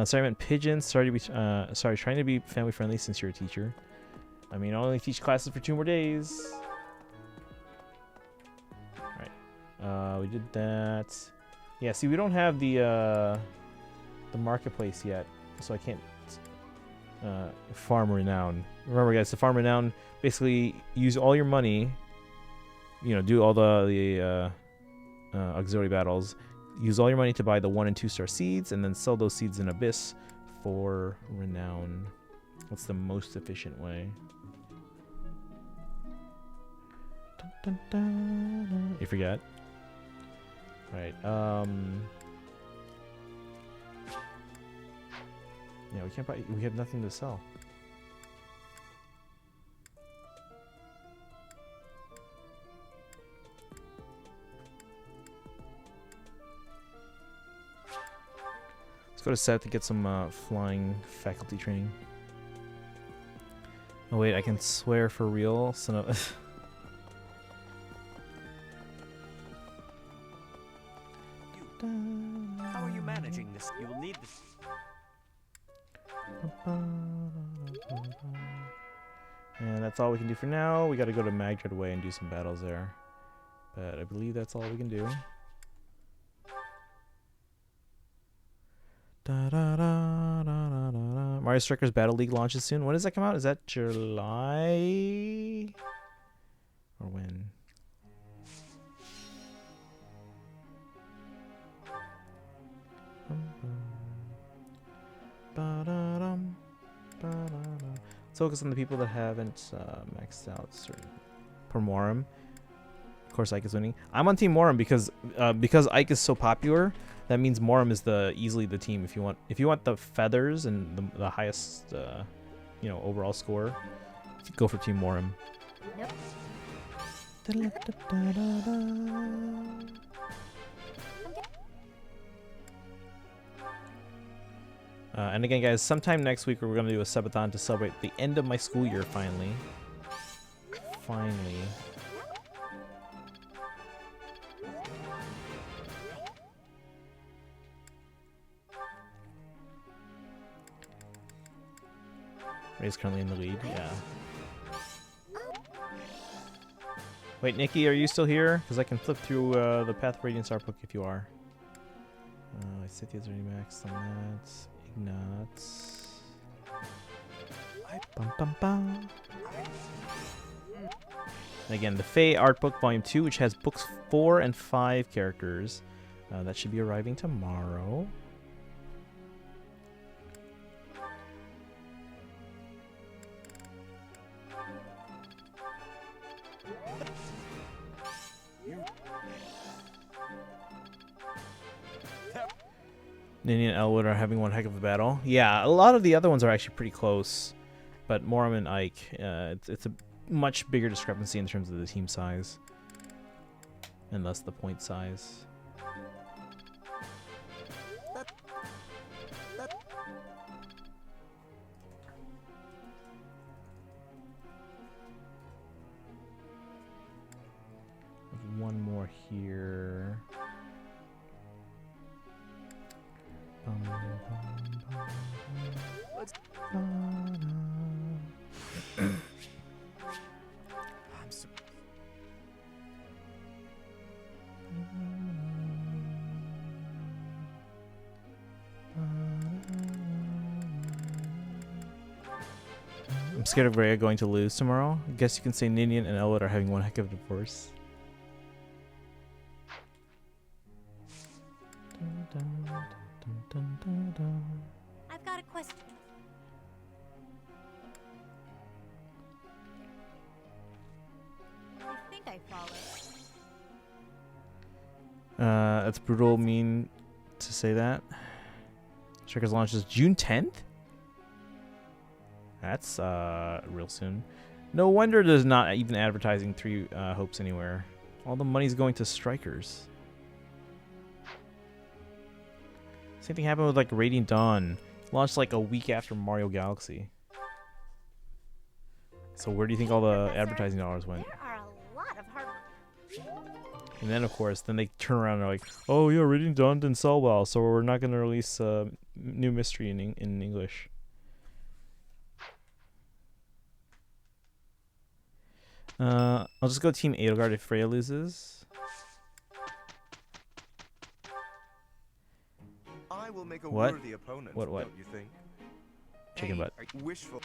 Sorry, I meant pigeons. Sorry to be trying to be family friendly since you're a teacher. I mean, I only teach classes for 2 more days. Alright. We did that. Yeah, see, we don't have the marketplace yet, so I can't farm renown. Remember, guys, to farm renown, basically use all your money. You know, do all the auxiliary battles. Use all your money to buy the 1 and 2 star seeds, and then sell those seeds in Abyss for renown. That's the most efficient way. Dun, dun, dun, dun. You forgot. Right. Yeah, we can't buy. We have nothing to sell. Go to set to get some flying faculty training. Oh wait, I can swear for real. So no. How are you managing this? You will need this. And that's all we can do for now. We got to go to Magdred Way and do some battles there. But I believe that's all we can do. Da, da, da, da, da, da. Mario Strikers Battle League launches soon. When does that come out? Is that July? Or when? Let's focus on the people that haven't maxed out certain per Morum. Of course, Ike is winning. I'm on Team Morum because Ike is so popular. That means Morum is easily the team. If you want the feathers and the highest overall score, go for Team Morum. Nope. And again, guys, sometime next week we're going to do a subathon to celebrate the end of my school year finally. Finally. Ray's currently in the lead, yeah. Wait, Nikki, are you still here? Because I can flip through the Path of Radiance art book if you are. Scythia's already maxed on that. Ignatz. Bum, bum, bum. And again, the FEH art book volume 2, which has books 4 and 5 characters. That should be arriving tomorrow. Ninian and Elwood are having one heck of a battle. Yeah, a lot of the other ones are actually pretty close, but Moram and Ike, it's a much bigger discrepancy in terms of the team size, and thus the point size. One more here. I'm scared of Rhea going to lose tomorrow. I guess you can say Ninian and Elwood are having one heck of a divorce. I've got a question. I think I follow. That's brutal mean to say that. Strikers launches June 10th? That's real soon. No wonder there's not even advertising Three Hopes anywhere. All the money's going to Strikers. Same thing happened with like Radiant Dawn. Launched like a week after Mario Galaxy. So where do you think all the advertising dollars went? There are a lot of hard. And then of course, then they turn around and they're like, "Oh yeah, Radiant Dawn didn't sell well, so we're not going to release new mystery in English." I'll just go Team Edelgard if Freya loses. I will make a What? worthy opponent. What? Don't you think? Chicken butt. Wishful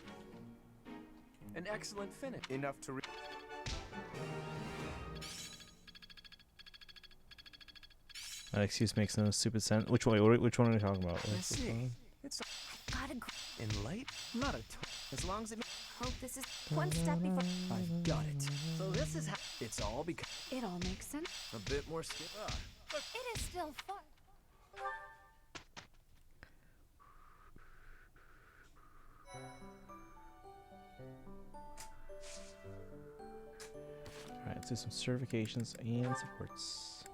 An excellent finish. enough to. That excuse makes no stupid sense. Which one? Which one are we talking about? I see. It's Gotta in light. Not a. As long as it. hope this is one step before. I've got it. So this is how. It's all because It all makes sense. a bit more skill. It is still fun. Alright, let's do some certifications and supports.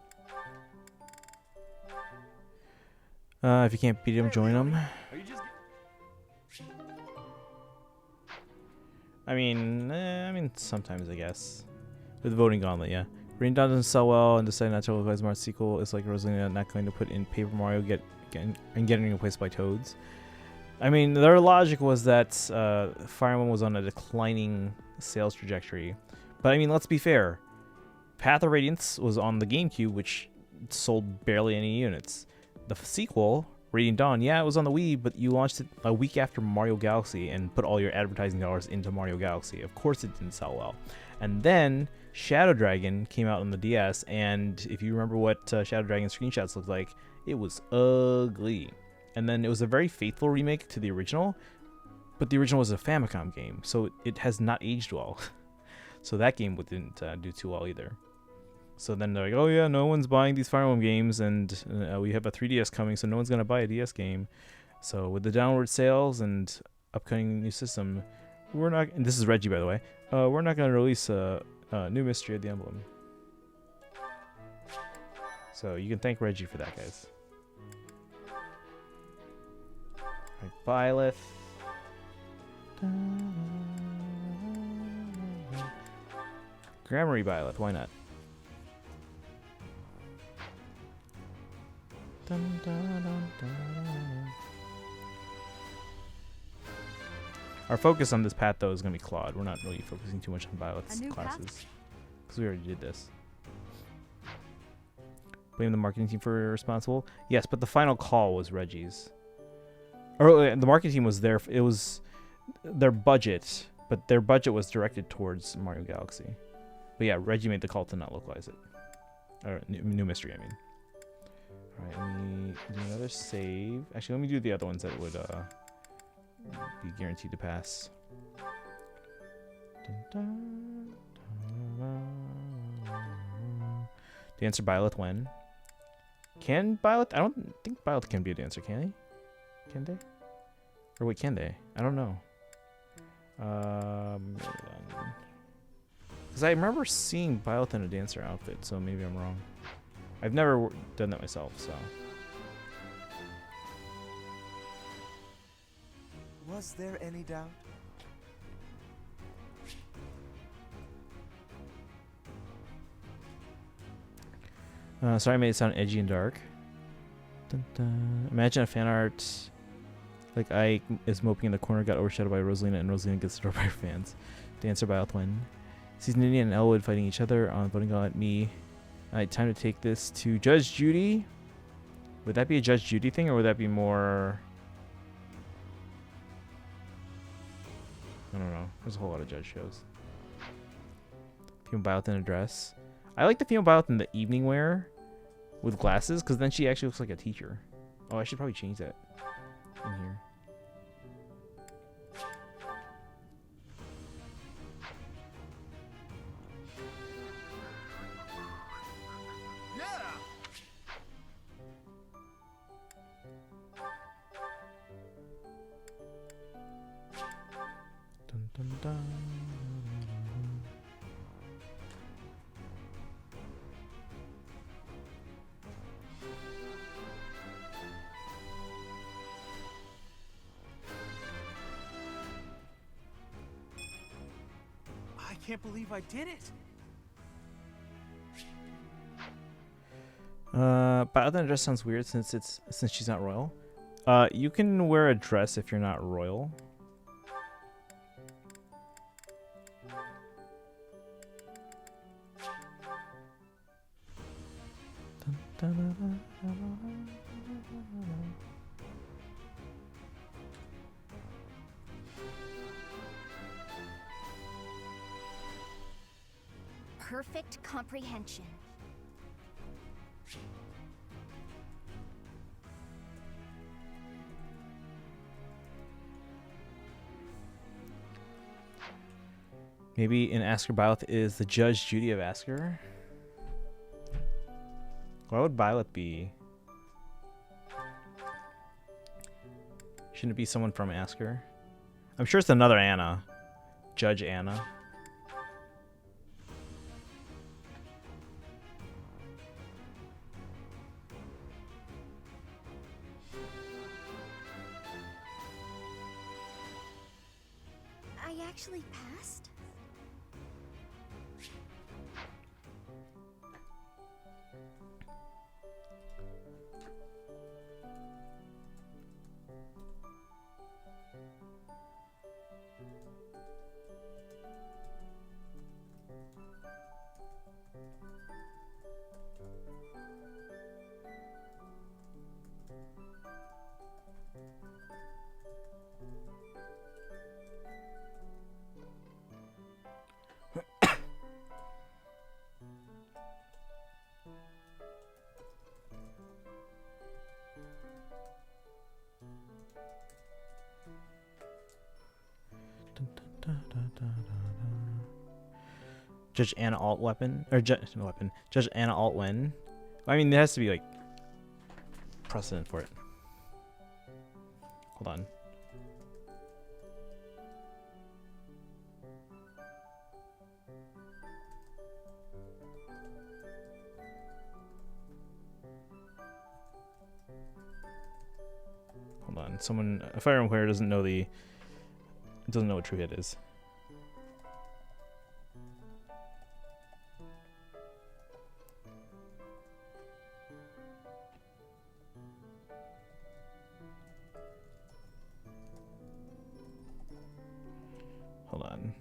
If you can't beat him, join him. Are you just? I mean, sometimes I guess. With Voting Gauntlet, yeah. Rain Dawn doesn't sell well and decided not to localize Mario sequel. It's like Rosalina not going to put in Paper Mario getting replaced by Toads. I mean, their logic was that Fire Emblem was on a declining sales trajectory. But I mean, let's be fair. Path of Radiance was on the GameCube, which sold barely any units. The sequel, Radiant Dawn, yeah, it was on the Wii, but you launched it a week after Mario Galaxy and put all your advertising dollars into Mario Galaxy. Of course it didn't sell well. And then Shadow Dragon came out on the DS, and if you remember what Shadow Dragon screenshots looked like, it was ugly. And then it was a very faithful remake to the original, but the original was a Famicom game, so it has not aged well. So that game didn't do too well either. So then they're like, oh yeah, no one's buying these Fire Emblem games, and we have a 3DS coming, so no one's going to buy a DS game. So with the downward sales and upcoming new system, we're not, and this is Reggie by the way, we're not going to release a new Mystery of the Emblem. So you can thank Reggie for that, guys. Alright, Byleth. Grammary Byleth, why not? Dun, dun, dun, dun. Our focus on this path, though, is going to be Claude. We're not really focusing too much on Byleth's classes, because we already did this. Blame the marketing team for responsible? Yes, but the final call was Reggie's. Or the marketing team was there. It was their budget, but their budget was directed towards Mario Galaxy. But yeah, Reggie made the call to not localize it. Or new mystery, I mean. Alright, let me do another save. Actually, let me do the other ones that would be guaranteed to pass. Dun, dun, dun, dun. To answer Byleth when? Can Byleth? I don't think Byleth can be a dancer, can he? Can they? Or wait, can they? I don't know. Because I remember seeing Byleth in a dancer outfit, so maybe I'm wrong. I've never done that myself, so. Was there any doubt? Sorry I made it sound edgy and dark. Dun, dun. Imagine a fan art like Ike is moping in the corner, got overshadowed by Rosalina, and Rosalina gets adored by her fans. Dancer by Althwin. Sees Nini and Elwood fighting each other on voting on me. Alright, time to take this to Judge Judy. Would that be a Judge Judy thing, or would that be more... I don't know. There's a whole lot of Judge shows. Female Byleth in a dress. I like the female Byleth in the evening wear with glasses, because then she actually looks like a teacher. Oh, I should probably change that in here. Dun, dun, dun. I can't believe I did it. But other than dress sounds weird since she's not royal. You can wear a dress if you're not royal. Dun, dun, dun, dun, dun, dun. Perfect comprehension. Maybe in Asker Byleth is the Judge Judy of Asker. Why would Byleth be? Shouldn't it be someone from Asker? I'm sure it's another Anna. Judge Anna. I actually passed? Judge Anna Alt Weapon or Judge Anna Altwin. I mean, there has to be like precedent for it. Hold on. Hold on. Someone, a Fire Emblem player doesn't know what True Hit is. Hold on.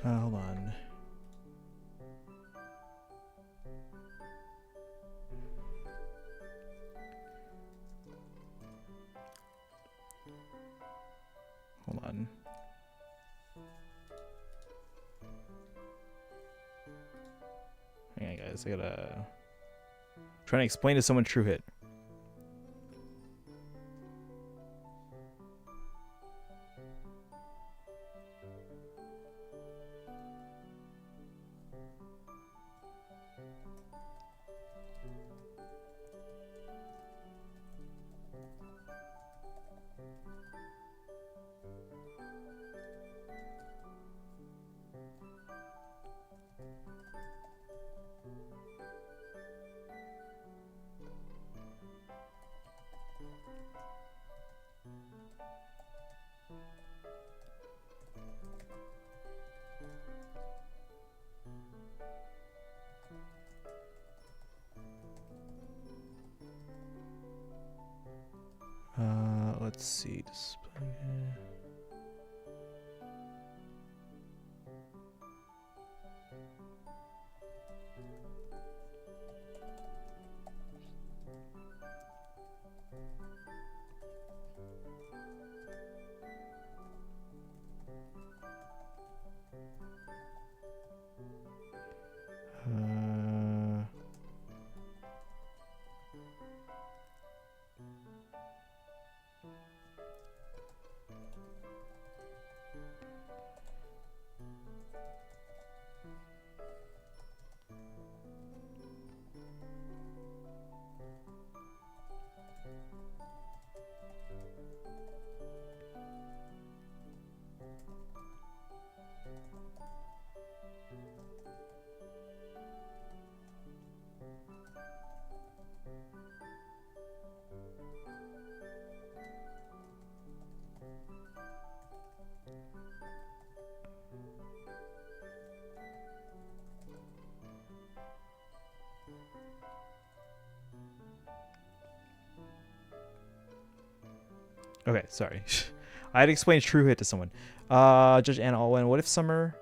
Hold on. Hold on. Hang on, guys. I gotta trying to explain to someone true hit. Let's see. Display. Okay, sorry. I had to explain true hit to someone. Judge Anna Alwyn, what if summer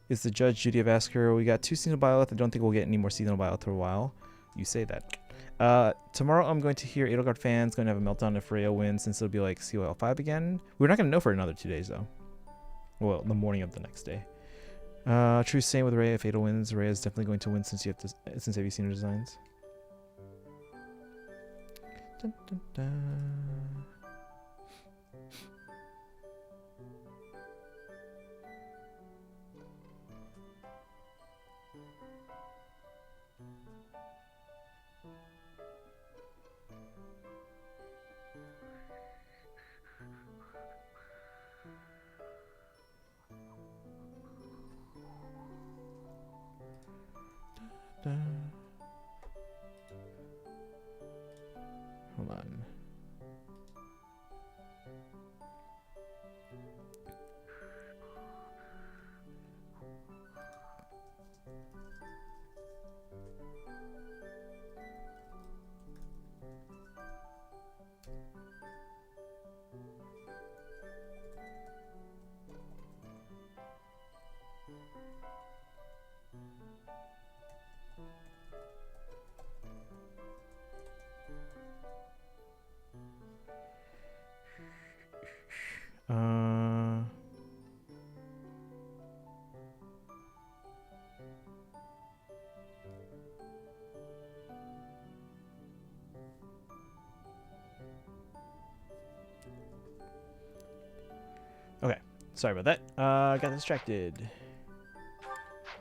is the judge? Judy of Asker. We got 2 seasonal bioth. I don't think we'll get any more seasonal bioth for a while. You say that. Tomorrow I'm going to hear Edelgard fans going to have a meltdown if Rhea wins, since it'll be like COL 5 again. We're not going to know for another 2 days though. Well, the morning of the next day. True same with Rhea. If Adel wins, Rhea is definitely going to win since have you seen her designs? Dun, dun, dun. Hold on. Okay, sorry about that. Got distracted.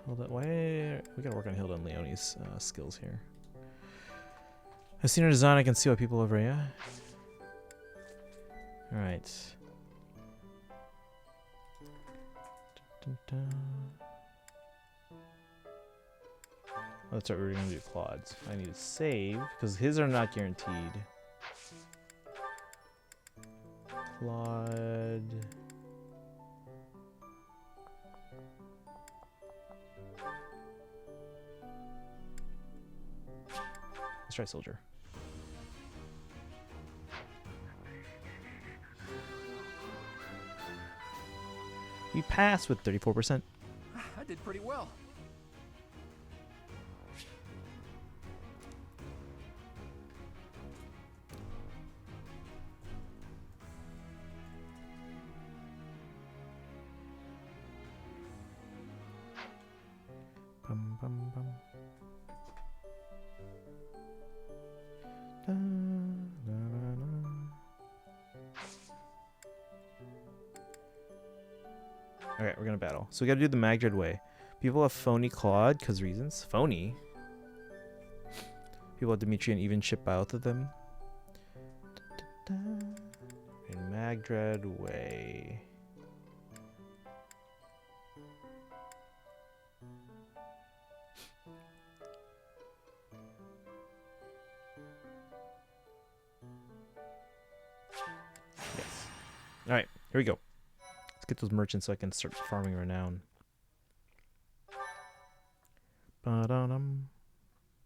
Hold on, why we gotta work on Hilda and Leonie's skills here. I've seen her design. I can see why people over here. All right. Dun, dun, dun. That's right. We're gonna do Claude's. I need to save because his are not guaranteed. Claude. Let's try Soldier. We passed with 34%. That did pretty well. Bum, bum, bum. Da, da, da, da. Alright, we're gonna battle. So we gotta do the Magdred way. People have phony Claude, cause reasons. Phony. People have Dimitri and even ship both of them. Da, da, da. In Magdred way. Yes. Alright, here we go. Let's get those merchants so I can start farming renown. Ba-da-dum.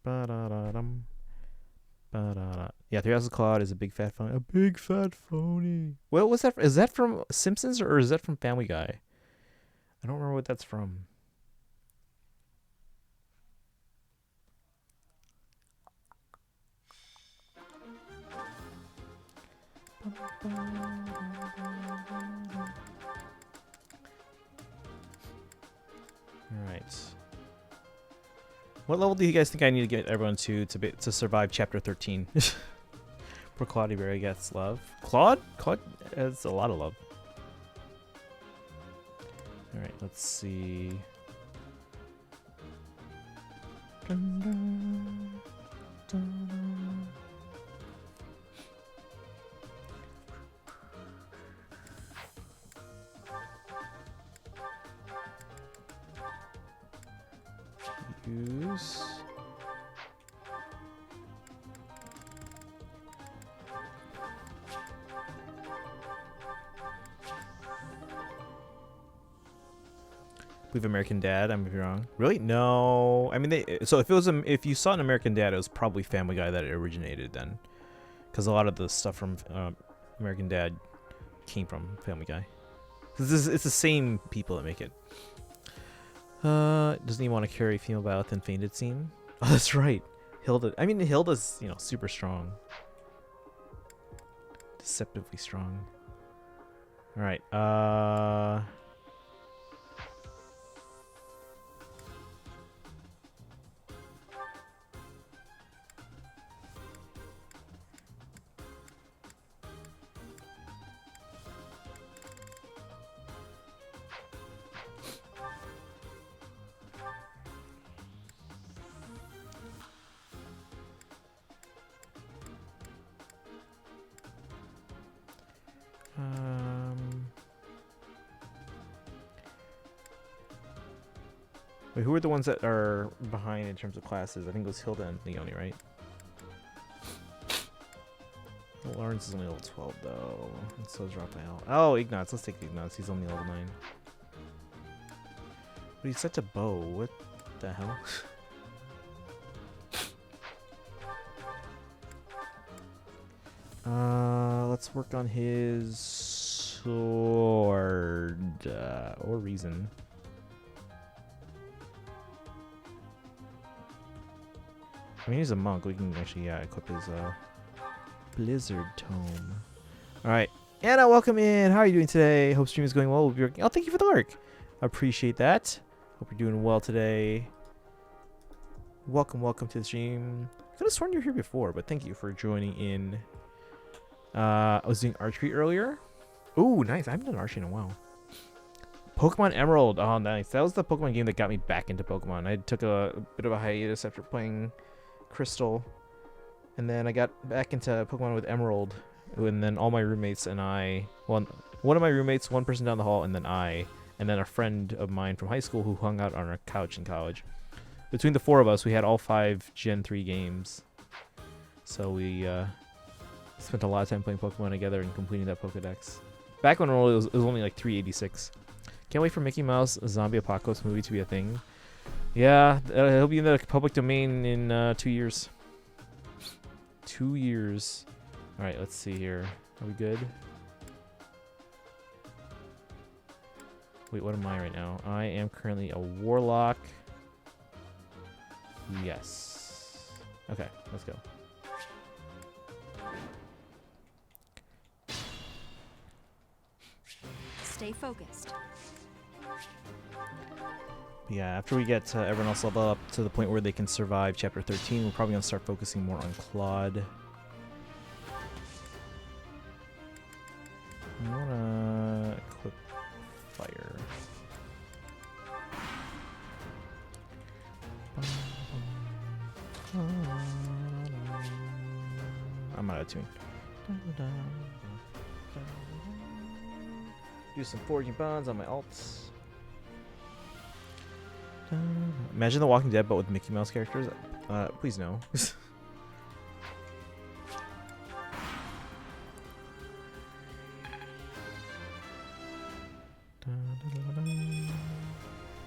Ba-da-da-dum. Ba-da-da. Yeah, 3 Houses of Claude is a big fat phony. A big fat phony. Well, what's that? Is that from Simpsons or is that from Family Guy? I don't remember what that's from. Alright. What level do you guys think I need to get everyone to survive chapter 13? Poor Claudia Berry gets love. Claude has a lot of love. Alright, let's see. Dun, dun, dun, dun. Use. Believe American Dad. I might be wrong. Really? No. I mean, so if you saw an American Dad, it was probably Family Guy that it originated then, because a lot of the stuff from American Dad came from Family Guy. It's the same people that make it. Doesn't he want to carry female Bioth and fainted scene? Oh, that's right. Hilda. I mean, Hilda's, super strong. Deceptively strong. Alright, wait, who are the ones that are behind in terms of classes? I think it was Hilda and Leonie, right? Lawrence is only level 12 though, and so is Raphael. Oh, Ignatz. Let's take Ignatz. He's only level 9. But he's such a bow. What the hell? Let's work on his sword or reason. I mean, he's a monk. We can actually, equip his Blizzard Tome. All right, Anna, welcome in. How are you doing today? Hope stream is going well. Oh, thank you for the lurk. I appreciate that. Hope you're doing well today. Welcome to the stream. I could have sworn you were here before, but thank you for joining in. I was doing archery earlier. Ooh, nice. I haven't done archery in a while. Pokemon Emerald. Oh, nice. That was the Pokemon game that got me back into Pokemon. I took a bit of a hiatus after playing Crystal, and then I got back into Pokemon with Emerald, and then all my roommates and I, one of my roommates, one person down the hall, and then I, and then a friend of mine from high school who hung out on our couch in college. Between the 4 of us, we had all 5 Gen 3 games, so we spent a lot of time playing Pokemon together and completing that Pokedex. Back when it was only like 386. Can't wait for Mickey Mouse Zombie Apocalypse movie to be a thing. Yeah, it'll be in the public domain in 2 years. 2 years. Alright, let's see here. Are we good? Wait, what am I right now? I am currently a warlock. Yes. Okay, let's go. Stay focused. Yeah, after we get everyone else level up to the point where they can survive Chapter 13, we're probably going to start focusing more on Claude. I want to equip fire. I'm out of tune. Do some forging bonds on my alts. Imagine The Walking Dead, but with Mickey Mouse characters. Please no.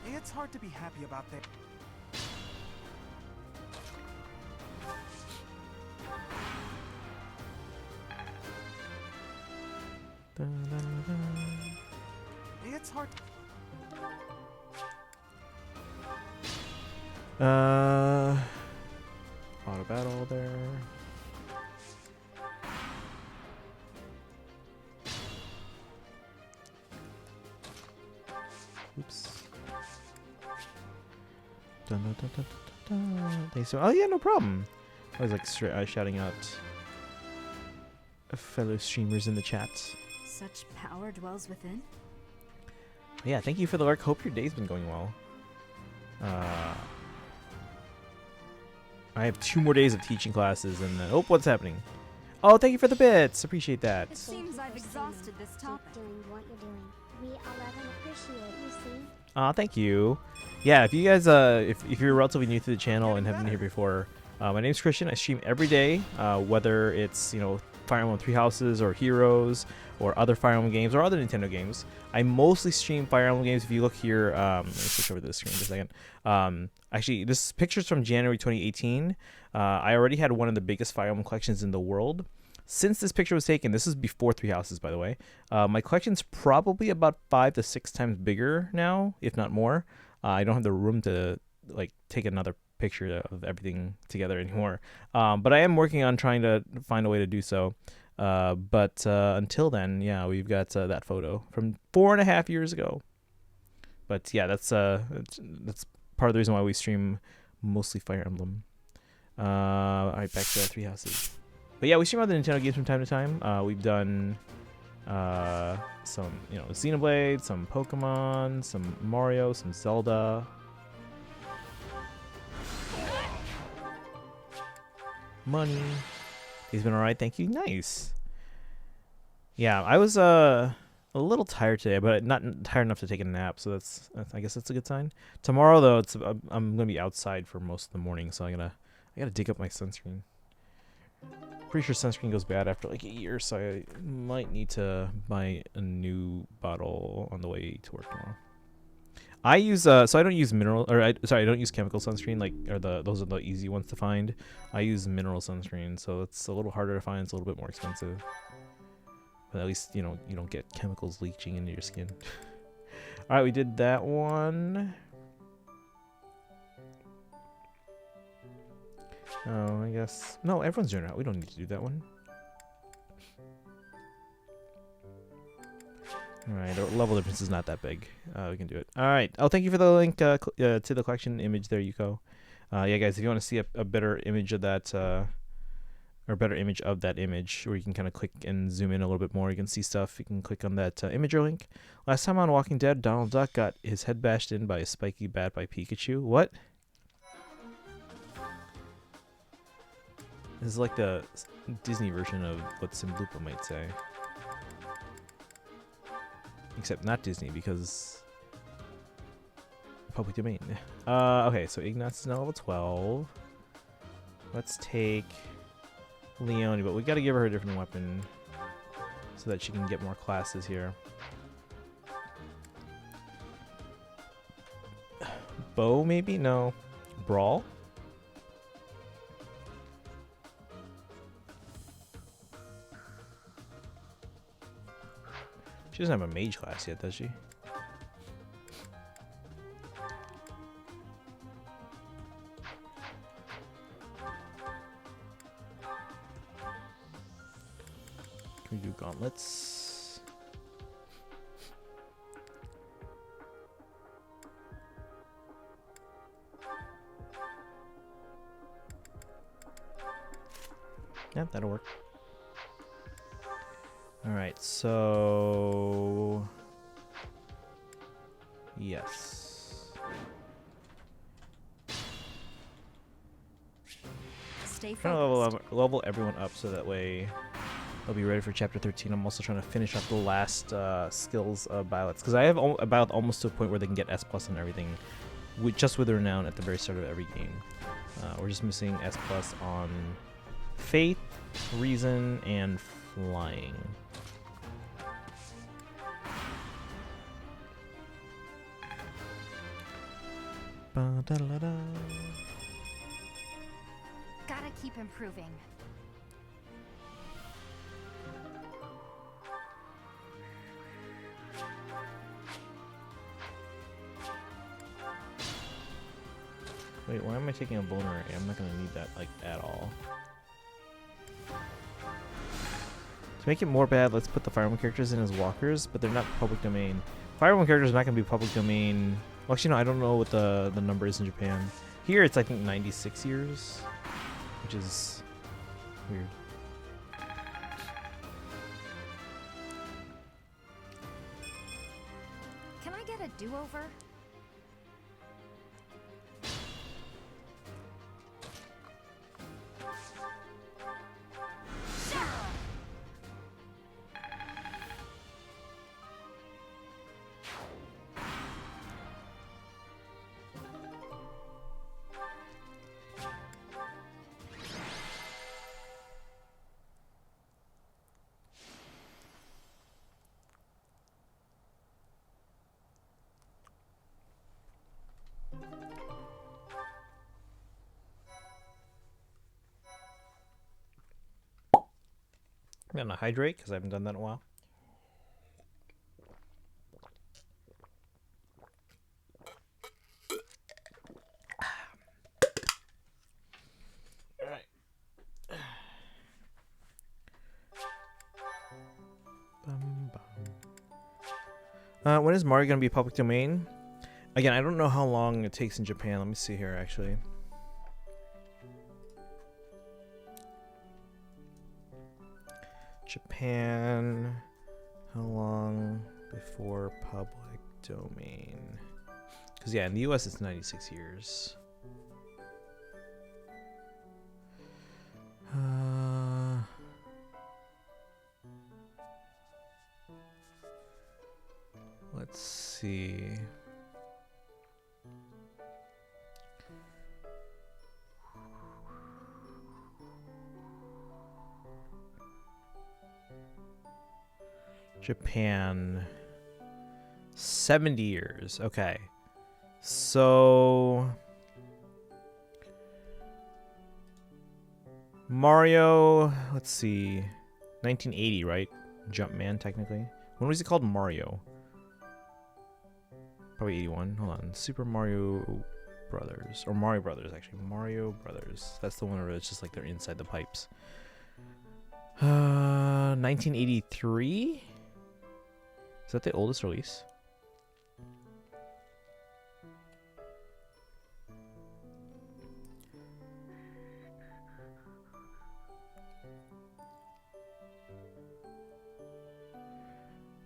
It's hard to be happy about that. It's hard. Auto battle there. Oops. Dun, dun, dun, dun, dun, dun. Thanks so. Oh yeah, no problem. I was like shouting out fellow streamers in the chat. Such power dwells within. Yeah, thank you for the lurk. Hope your day's been going well. I have 2 more days of teaching classes, and then what's happening? Oh, thank you for the bits. Appreciate that. It seems I've exhausted this topic. Keep doing what you're doing. We 11 appreciate you, see? Thank you. Yeah, if you guys, if you're relatively new to the channel and haven't been here before, my name's Christian. I stream every day, whether it's, you know, Fire Emblem Three Houses or Heroes or other Fire Emblem games or other Nintendo games. I mostly stream Fire Emblem games. If you look here, let me switch over to the screen for a second. Actually, this picture's from January 2018. I already had one of the biggest Fire Emblem collections in the world. Since this picture was taken, this is before Three Houses, by the way, my collection's probably about 5 to 6 times bigger now, if not more. I don't have the room to like take another picture of everything together anymore. But I am working on trying to find a way to do so. But until then, yeah, we've got that photo from 4.5 years ago. But yeah, that's part of the reason why we stream mostly Fire Emblem. All right, back to Three Houses. But yeah, we stream other Nintendo games from time to time. We've done some, you know, Xenoblade, some Pokemon, some Mario, some Zelda. Money. He's been alright, thank you. Nice. Yeah, I was a little tired today, but not tired enough to take a nap, so that's I guess that's a good sign. Tomorrow though, I'm gonna be outside for most of the morning, so I gotta dig up my sunscreen. Pretty sure sunscreen goes bad after like a year, so I might need to buy a new bottle on the way to work tomorrow. I use so I don't use mineral, or I don't use chemical sunscreen, like, or those are the easy ones to find. I use mineral sunscreen, so it's a little harder to find. It's a little bit more expensive, but at least, you know, you don't get chemicals leaching into your skin. All right, we did that one. Oh, I guess no, everyone's doing it out. We don't need to do that one. Alright, the level difference is not that big. We can do it. Alright. Oh, thank you for the link to the collection image there, Yuko. Yeah, guys, if you want to see a better image of that, or better image of that image, where you can kind of click and zoom in a little bit more, you can see stuff, you can click on that imager link. Last time on Walking Dead, Donald Duck got his head bashed in by a spiky bat by Pikachu. What? This is like the Disney version of what Simblupa might say. Except not Disney, because public domain. Okay, so Ignatz is now level 12. Let's take Leonie, but we gotta give her a different weapon so that she can get more classes here. Bow, maybe? No. Brawl? She doesn't have a mage class yet, does she? let's. Yeah, that'll work. All right, so yes. Stay Trying focused. to level everyone up so that way they'll be ready for chapter 13. I'm also trying to finish up the last skills pilots because I have about almost to a point where they can get S+ and everything, just with the renown at the very start of every game. We're just missing S+ on faith, reason, and flying. Ba-da-la-da. Gotta keep improving. Wait, why am I taking a vulnerary? I'm not gonna need that like at all. To make it more bad, let's put the Fire Emblem characters in as walkers, but they're not public domain. Fire Emblem characters are not gonna be public domain. Well, actually, no, I don't know what the number is in Japan. Here, it's I think 96 years, which is weird. Can I get a do-over? I'm gonna hydrate because I haven't done that in a while. When is Mario gonna be public domain? Again, I don't know how long it takes in Japan. Let me see here, actually. Japan, how long before public domain? Because yeah, in the US it's 96 years. Let's see. Japan, 70 years. Okay. So Mario, let's see. 1980, right? Jumpman, technically. When was he called Mario? Probably 81. Hold on. Super Mario Brothers. Or Mario Brothers, actually. Mario Brothers. That's the one where it's just like they're inside the pipes. 1983? Is that the oldest release?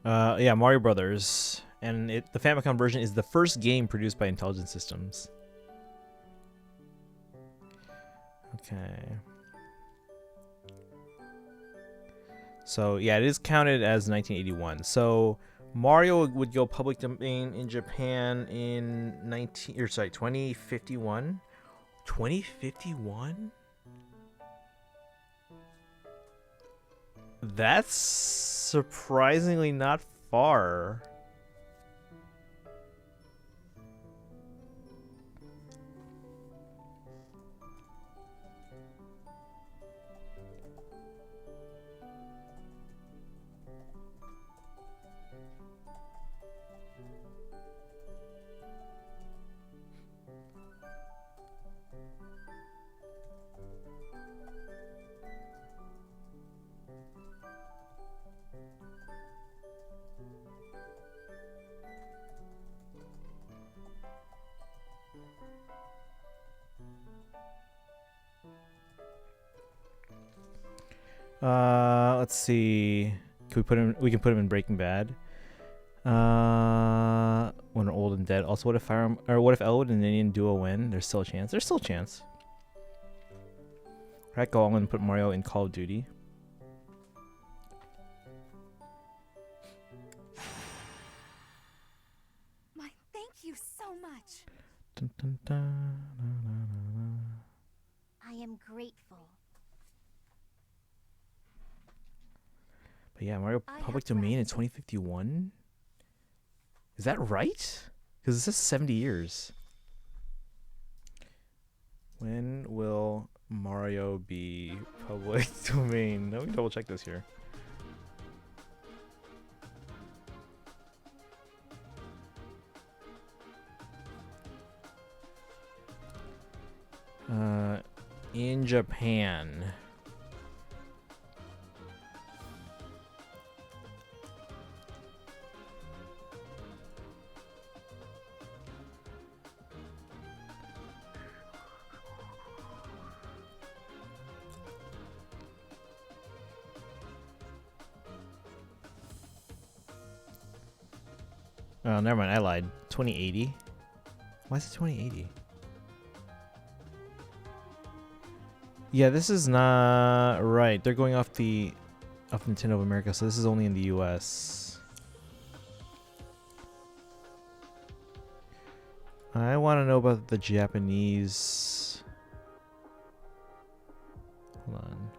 Yeah, Mario Brothers. And the Famicom version is the first game produced by Intelligent Systems. Okay. So, yeah, it is counted as 1981. So, Mario would go public domain in Japan in 2051. 2051? That's surprisingly not far. Let's see. Can we put him? We can put him in Breaking Bad. When we're old and dead. Also, what if what if Elwood and an Indian duo win? There's still a chance. There's still a chance. Alright, go on and put Mario in Call of Duty. My thank you so much. Dun, dun, dun, na, na, na, na. I am grateful. But yeah, Mario I public have domain in glasses. 2051. Is that right? Because it says 70 years. When will Mario be public domain? Let me double check this here. In Japan. Oh, never mind. I lied. 2080. Why is it 2080? Yeah, this is not right. They're going off Nintendo of America, so this is only in the US. I want to know about the Japanese. Hold on.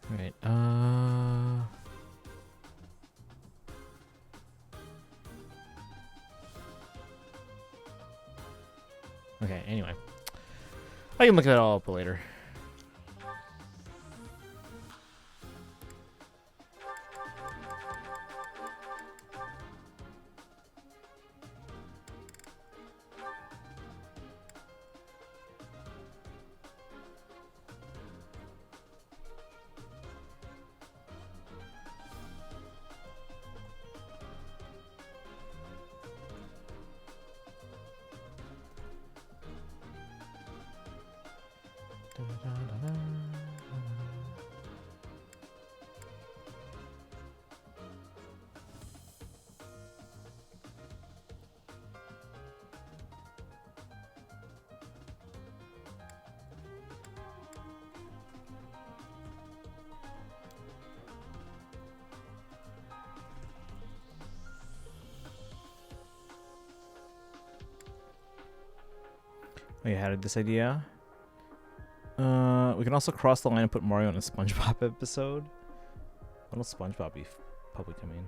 Right. Okay, anyway. I can look that all up later. Oh, you had this idea? We can also cross the line and put Mario in a SpongeBob episode. Why don't SpongeBob be public domain?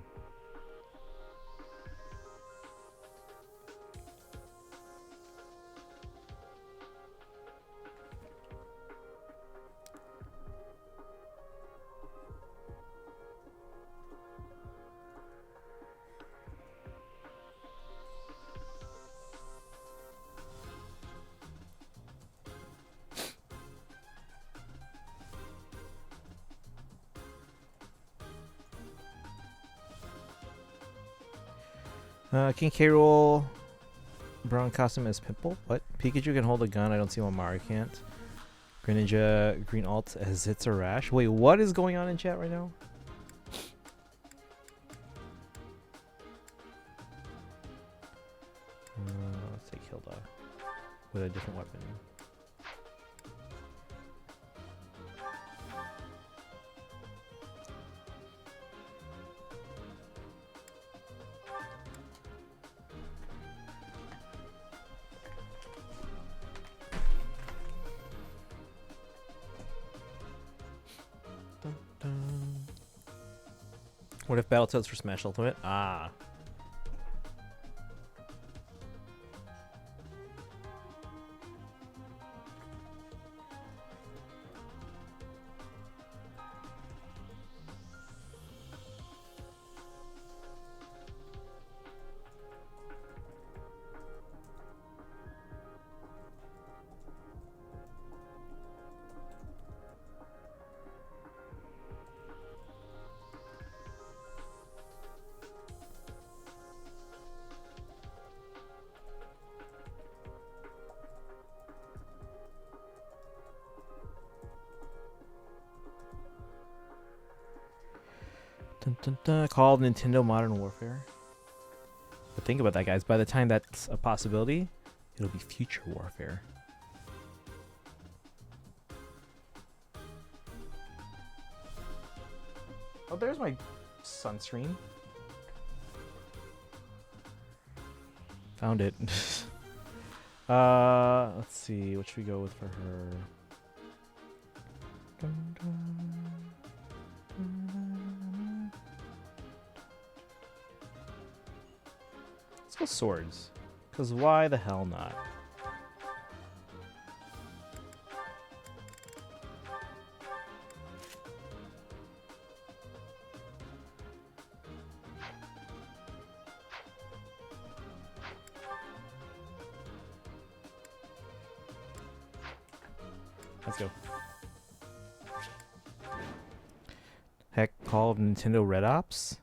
King K. Rool. Brown costume as Pimple. What? Pikachu can hold a gun. I don't see why Mario can't. Greninja green alt as it's a rash. Wait, what is going on in chat right now? Let's take Hilda with a different weapon. What if Battletoads for Smash Ultimate? Ah. Dun, dun, dun, called Nintendo Modern Warfare. But think about that, guys. By the time that's a possibility, it'll be Future Warfare. Oh, there's my sunscreen. Found it. Let's see. What should we go with for her? Dun, dun, dun. Let's go swords. Because why the hell not? Let's go. Heck, Call of Nintendo Red Ops?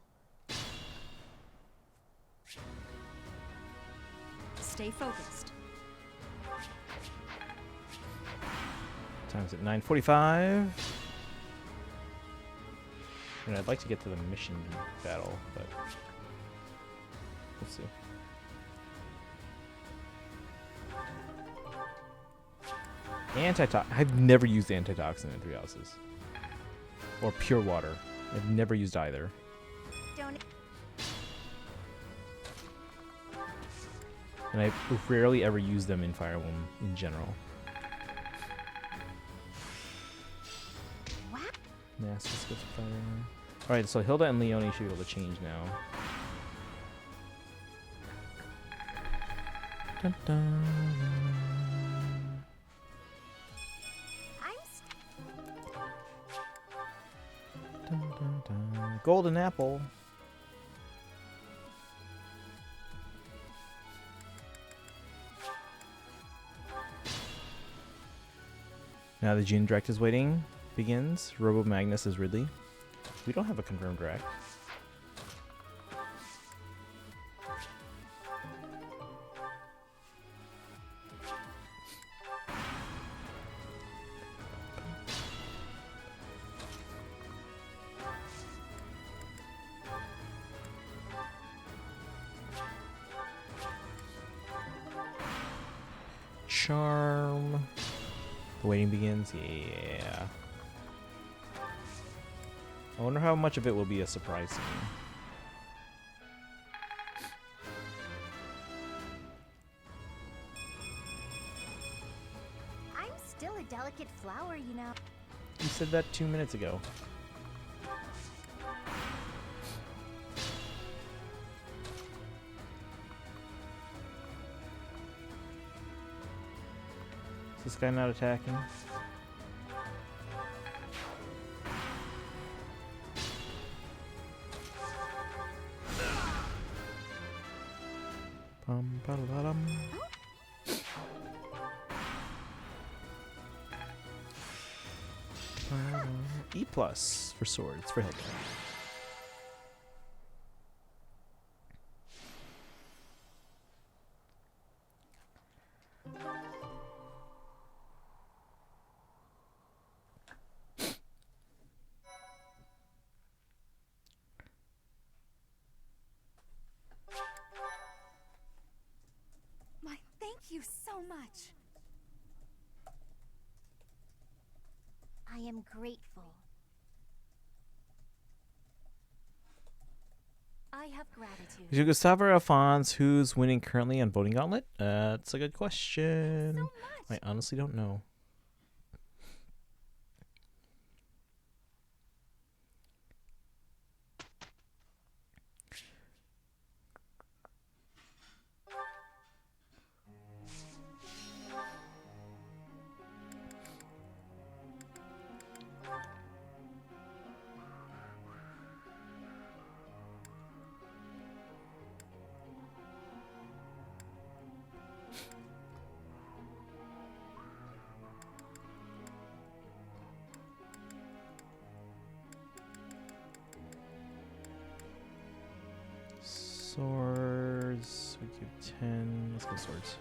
Stay focused. Time's at 9:45. And I'd like to get to the mission battle, but we'll see. I've never used antitoxin in 3 houses. Or pure water. I've never used either. Don't. And I rarely ever use them in Fire Emblem in general. What? Master Skills Fire. Alright, so Hilda and Leonie should be able to change now. Dun, dun, dun, dun, dun. Golden apple. Now the June direct is waiting. Begins. Robo Magnus is Ridley. We don't have a confirmed direct. Charm. The waiting begins. Yeah. I wonder how much of it will be a surprise to me. I'm still a delicate flower, you know. You said that 2 minutes ago. Is this guy not attacking? Ba-da-da-dum. E plus for swords for Hilda. My thank you so much. I am grateful. I have gratitude. Is it Gustavo or Alphonse who's winning currently on Voting Gauntlet? That's a good question. So much. I honestly don't know. Swords. We give 10. Let's go swords.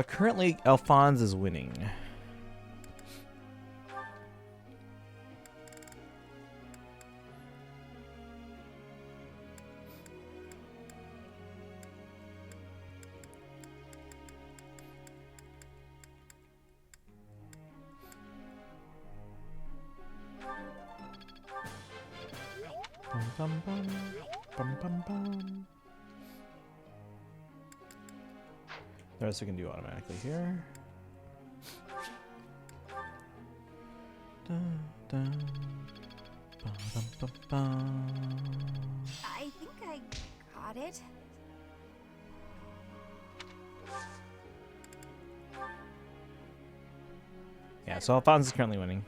Currently Alphonse is winning. Bum, bum, bum, bum, bum. The rest we can do automatically here. Dun, dun, bum, bum, bum, bum. I think I got it. Yeah, so Alphonse is currently winning.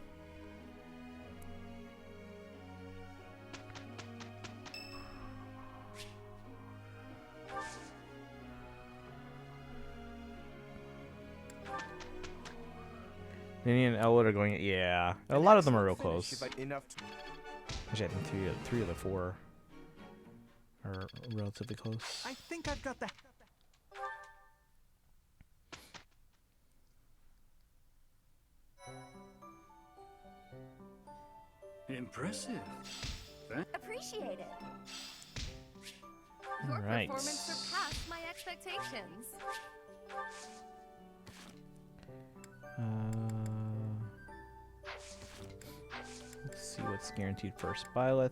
Nini and Elwood are going. Yeah, a lot of them are real close. Enough to Actually, I think three of the four are relatively close. I think I've got the. Impressive. Appreciate it. All Your right. performance surpassed my expectations. Let's see what's guaranteed first. Byleth.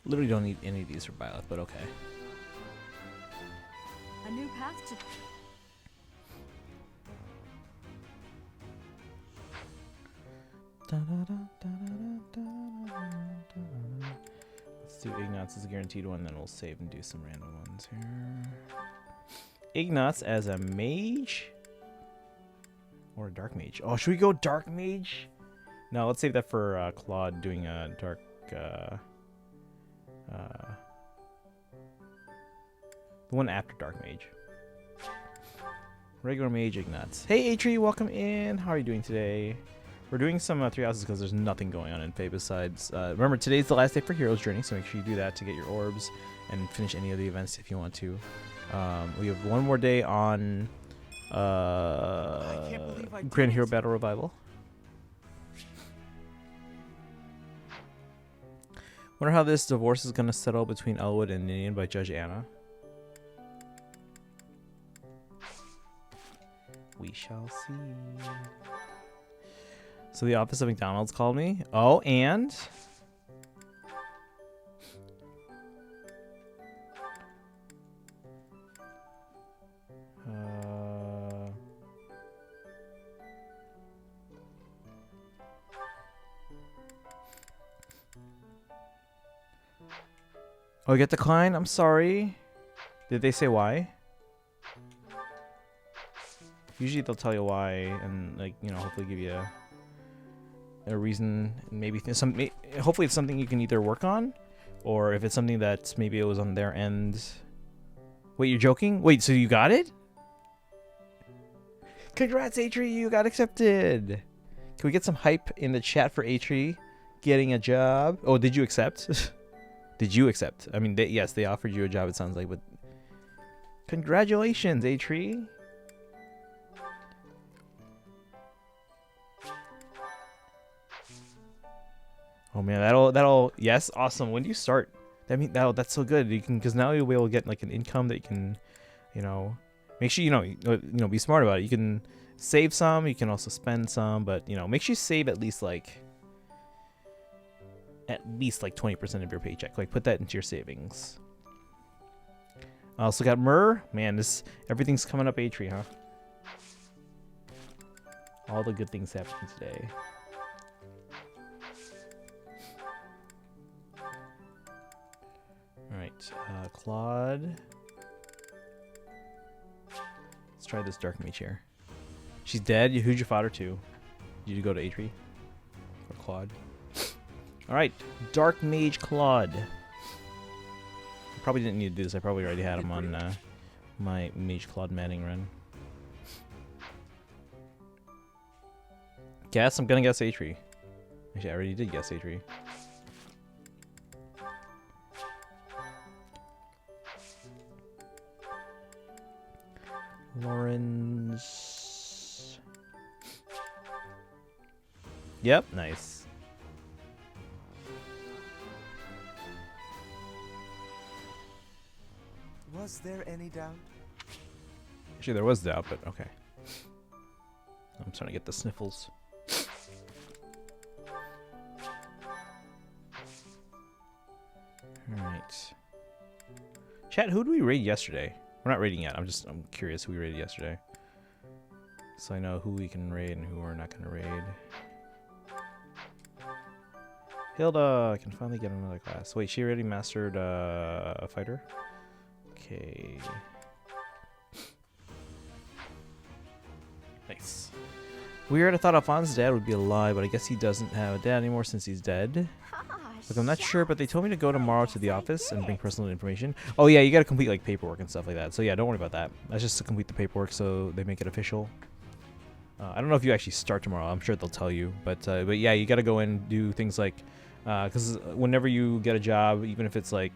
Literally don't need any of these for Byleth, but okay. A new path to. Let's do Ignatz as a guaranteed one, then we'll save and do some random ones here. Ignatz as a mage? Or a dark mage? Oh, should we go dark mage? No, let's save that for Claude doing a dark... the one after dark mage. Regular mage Ignatz. Hey Atri, welcome in. How are you doing today? We're doing some 3 houses because there's nothing going on in FEH besides... remember, today's the last day for Heroes Journey, so make sure you do that to get your orbs and finish any of the events if you want to. We have one more day on Grand Hero Battle Revival. Wonder how this divorce is going to settle between Elwood and Ninian by Judge Anna. We shall see. So the office of McDonald's called me. Oh, and oh, I get declined. I'm sorry. Did they say why? Usually they'll tell you why and, like, you know, hopefully give you a reason. Maybe hopefully it's something you can either work on, or if it's something that maybe it was on their end. Wait, you're joking? Wait, so you got it? Congrats, Atri, you got accepted. Can we get some hype in the chat for Atri getting a job? Oh, did you accept? Did you accept? I mean, yes, they offered you a job, it sounds like, but congratulations, Atri. Oh man, that'll yes, awesome. When do you start? That's so good. You can, because now you'll be able to get like an income that you can, you know, make sure you know be smart about it. You can save some, you can also spend some, but you know, make sure you save at least like 20% of your paycheck. Like put that into your savings. I also got Myrrh. Man, everything's coming up Atri, huh? All the good things happening today. Alright, Claude. Let's try this dark mage here. She's dead. Who'd you fodder to? Did you go to Atri? Or Claude? Alright, dark mage Claude. I probably didn't need to do this. I probably already had him on my mage Claude Manning run. Guess? I'm gonna guess Atri. Actually, I already did guess Atri. Lawrence. Yep, nice. Was there any doubt? Actually, there was doubt, but okay. I'm starting to get the sniffles. Alright. Chat, who did we raid yesterday? We're not raiding yet. I'm curious who we raided yesterday. So I know who we can raid and who we're not gonna raid. Hilda, I can finally get another class. Wait, she already mastered a fighter? Okay. Nice. Weird, I thought Alphonse's dad would be alive, but I guess he doesn't have a dad anymore since he's dead. Look, I'm not sure, but they told me to go tomorrow to the office and bring personal information. Oh yeah, you gotta complete like paperwork and stuff like that. So yeah, don't worry about that. That's just to complete the paperwork so they make it official. I don't know if you actually start tomorrow. I'm sure they'll tell you, but yeah, you gotta go and do things like, because whenever you get a job, even if it's like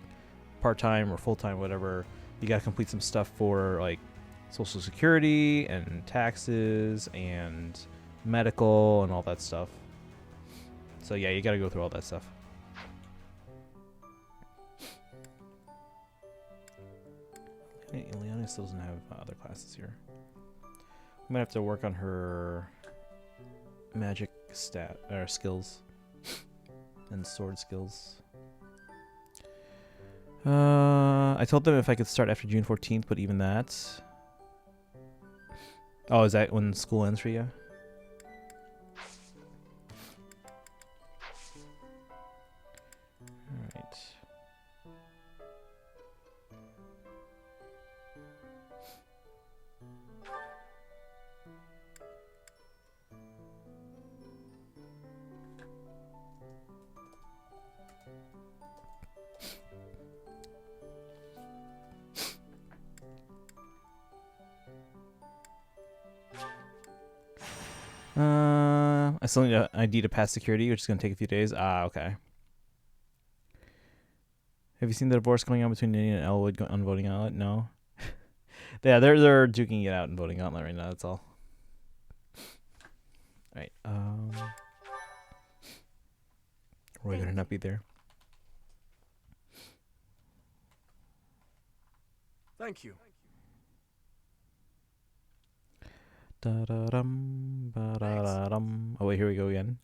part-time or full-time, whatever, you gotta complete some stuff for like Social Security and taxes and medical and all that stuff. So yeah, you gotta go through all that stuff. Leona still doesn't have other classes here. I'm gonna have to work on her magic skills and sword skills. I told them if I could start after June 14th, but even that. Oh, is that when school ends for you? Alright. I still need an ID to pass security, which is going to take a few days. Ah, okay. Have you seen the divorce going on between Nini and Elwood on Voting Outlet? No. Yeah, they're duking it out in Voting Outlet right now. That's all. All right. Roy better not be there. Thank you. Da-da-dum, ba-da-da-dum. Oh wait, here we go again.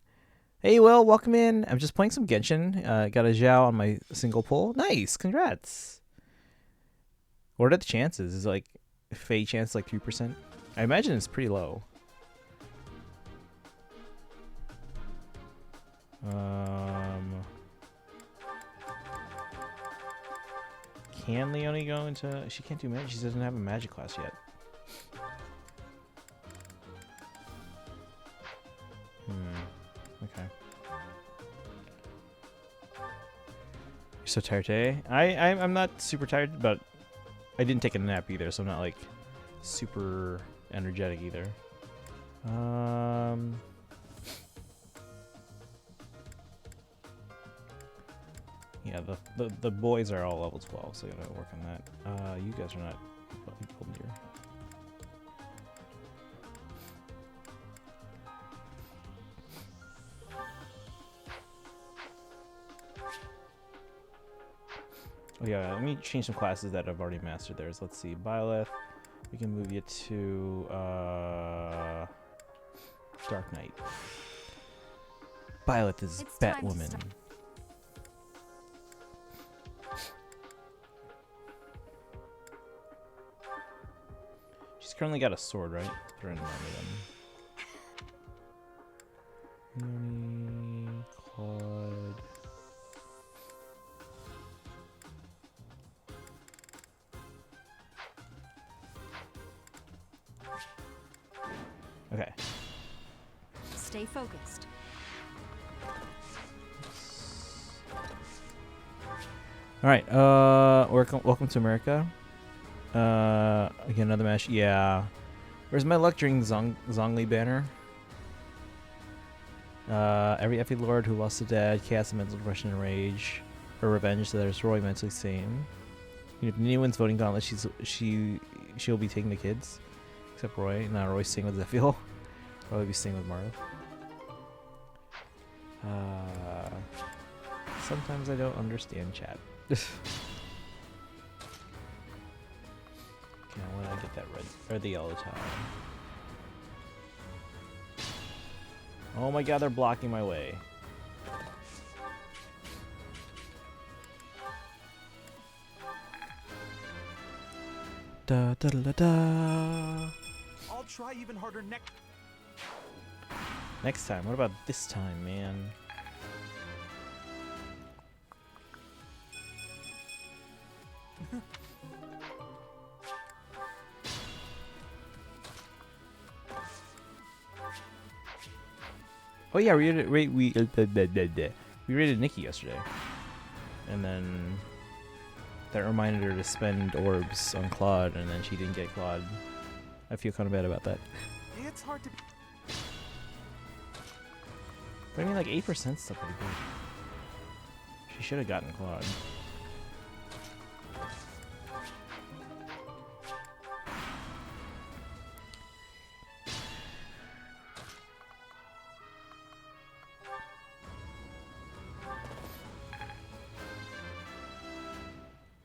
Hey, Will, welcome in. I'm just playing some Genshin. Got a Zhao on my single pull. Nice, congrats. What are the chances? Is like FEH chance like 3%? I imagine it's pretty low. Can Leonie go into? She can't do magic. She doesn't have a magic class yet. Okay. You're so tired today? I'm not super tired, but I didn't take a nap either, so I'm not like super energetic either. Yeah, the boys are all level 12, so I gotta work on that. You guys are not gold here. Oh yeah, let me change some classes that I've already mastered there. So let's see, Byleth. We can move you to Dark Knight. Byleth is Batwoman. She's currently got a sword, right? Throw in them. Claude. Okay. Stay focused. All right. Welcome to America. Again, another match. Yeah. Where's my luck during Zhongli banner? Every FE Lord who lost a dad casts a mental depression and rage or revenge, so there's Roy mentally sane. If Nini wins voting gauntlet, she'll be taking the kids. Except Roy. Nah, Roy's staying with Zephiel. Probably be staying with Marth. Sometimes I don't understand chat. take that red or the yellow tile. Oh my god, they're blocking my way. Da da da da. I'll try even harder Next time. What about this time, man? Oh yeah, we rated Nikki yesterday, and then that reminded her to spend orbs on Claude, and then she didn't get Claude. I feel kind of bad about that. It's hard to. But I mean, like 8% still pretty good. She should have gotten Claude.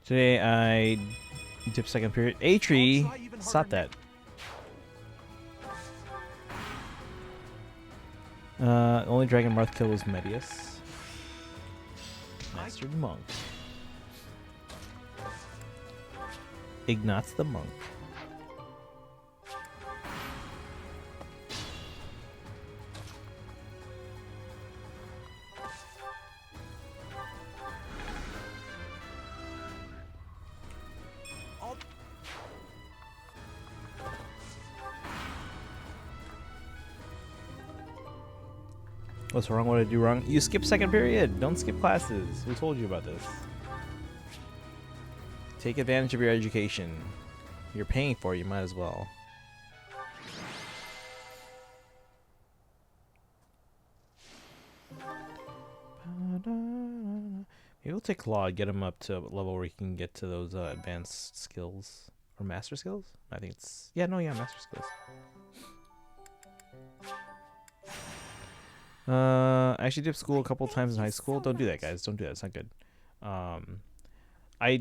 Today I dipped second period. A-Tree, stop that. Only dragon Marth kill was Medius. Mastered Monk. Ignatz the Monk. What's wrong? What did I do wrong? You skip second period. Don't skip classes. Who told you about this? Take advantage of your education. You're paying for it, you might as well. Maybe we'll take Claude, get him up to a level where he can get to those advanced skills. Or master skills? I think it's... Yeah, no, yeah, master skills. I actually dipped school a couple times in high school. Don't do that, guys. Don't do that. It's not good.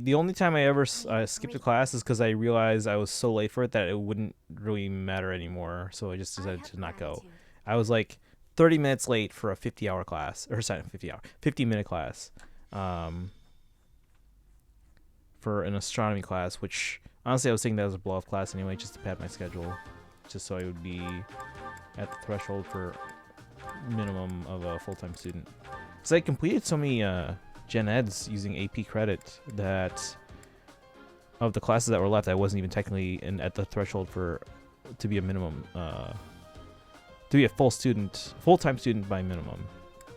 The only time I ever skipped a class is because I realized I was so late for it that it wouldn't really matter anymore. So I just decided to not go. I was like 30 minutes late for a 50-hour class, or sorry, 50-minute class, for an astronomy class. Which honestly, I was thinking that was a blow-off class anyway, just to pad my schedule, just so I would be at the threshold for minimum of a full-time student. Because I completed so many gen eds using AP credit that of the classes that were left, I wasn't even technically at the threshold for to be a minimum to be a full-time student by minimum,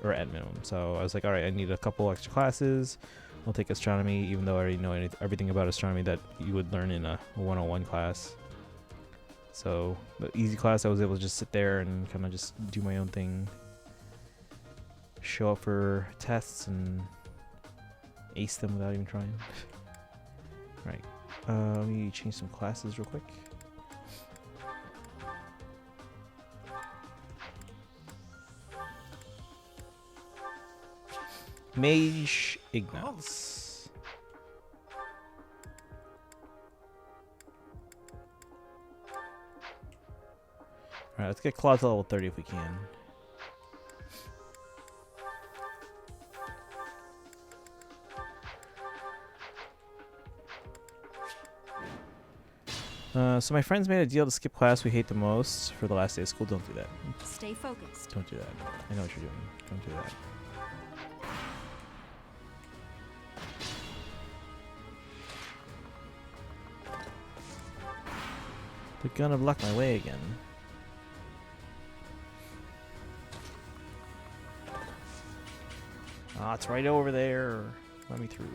or at minimum. So I was like, all right, I need a couple extra classes. I'll take astronomy, even though I already know everything about astronomy that you would learn in a 101 class. So the easy class, I was able to just sit there and kind of just do my own thing, show up for tests and ace them without even trying. Right. Let me change some classes real quick. Mage Ignatz. Alright, let's get Claude to level 30 if we can. So my friends made a deal to skip class we hate the most for the last day of school. Don't do that. Stay focused. Don't do that. I know what you're doing. Don't do that. They're gonna block my way again. Ah, it's right over there. Let me through.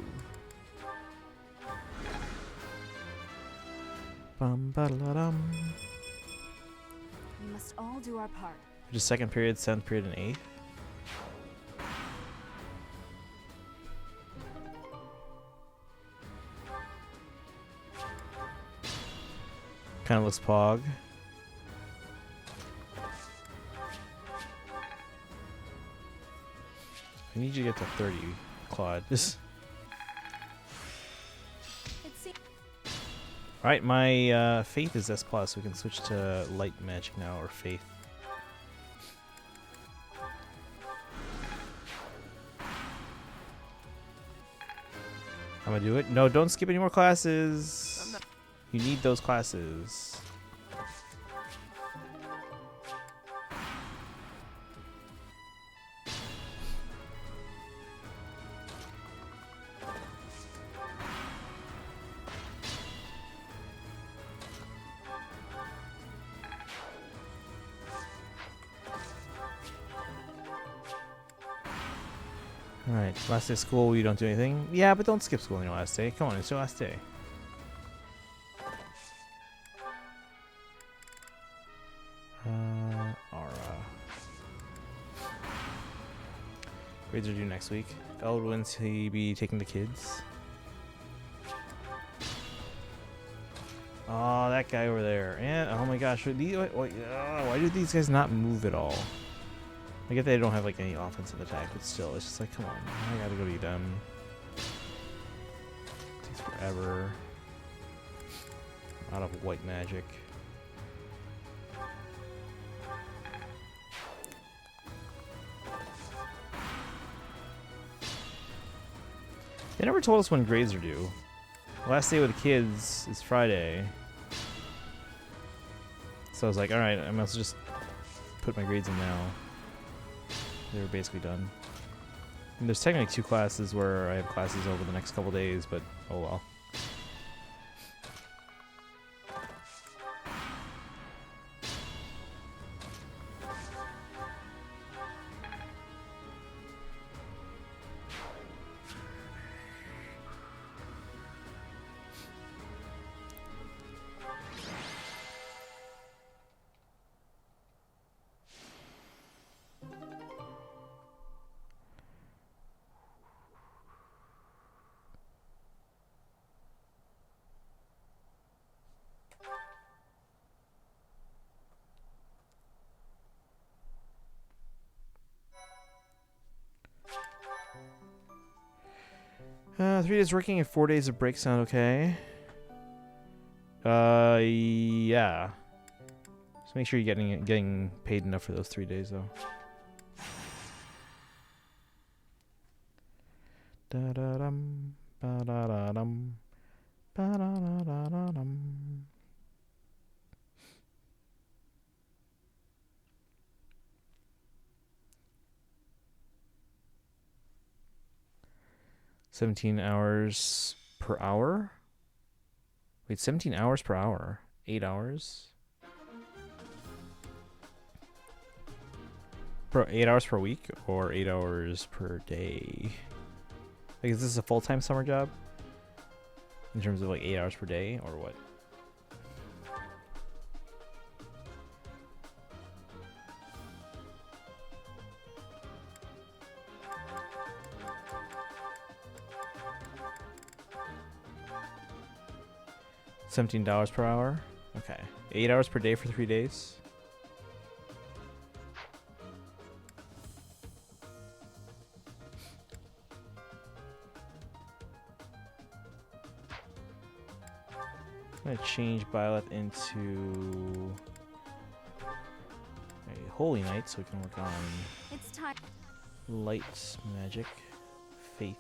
Bum ba da dum. We must all do our part. Just second period, 7th period, and 8th. Kind of looks pog. I need you to get to 30, Claude. Alright, my faith is S+. We can switch to light magic now, or faith. I'm gonna do it. No, don't skip any more classes. You need those classes. Alright, last day of school, you don't do anything. Yeah, but don't skip school on your last day. Come on, it's your last day. Aura. Grades are due next week. When's he be taking the kids? Oh, that guy over there. And oh my gosh, why do these guys not move at all? I get they don't have like any offensive attack, but still, it's just like, come on, I gotta go to them. Takes forever. Out of white magic. They never told us when grades are due. Last day with the kids is Friday. So I was like, alright, I must just put my grades in now. They were basically done. And there's technically 2 classes where I have classes over the next couple days, but oh well. Three days working and 4 days of break sound okay? Yeah. Just make sure you're getting paid enough for those 3 days though. Da da dum, ba da da dum, ba da da da da dum. $17 hours per hour? Wait, 17 hours per hour? 8 hours? 8 hours per week or 8 hours per day? Like, is this a full-time summer job? In terms of like 8 hours per day or what? $17 per hour? Okay. 8 hours per day for 3 days? I'm gonna change Byleth into a Holy Knight so we can work on It's time. light magic, faith.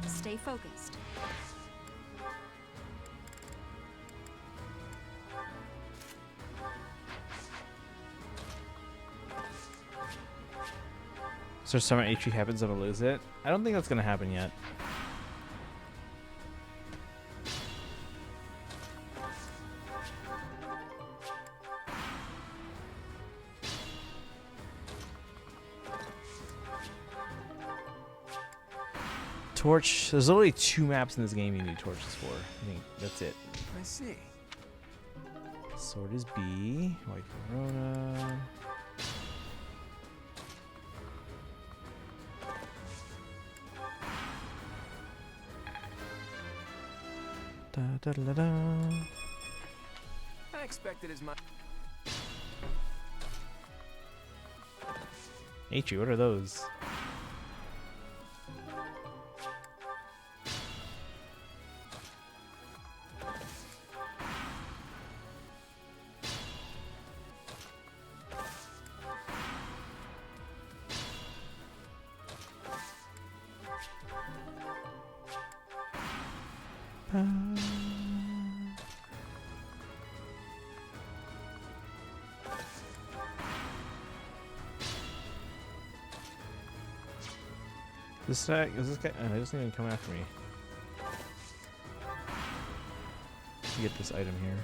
Stay focused. So summer HP happens, I'm gonna lose it. I don't think that's gonna happen yet. Torch. There's only 2 maps in this game you need torches for. I think that's it. I see. Sword is B. White Corona. Da, da, da, da. I expected as much. H, what are those? This guy, he doesn't even come after me. Get this item here.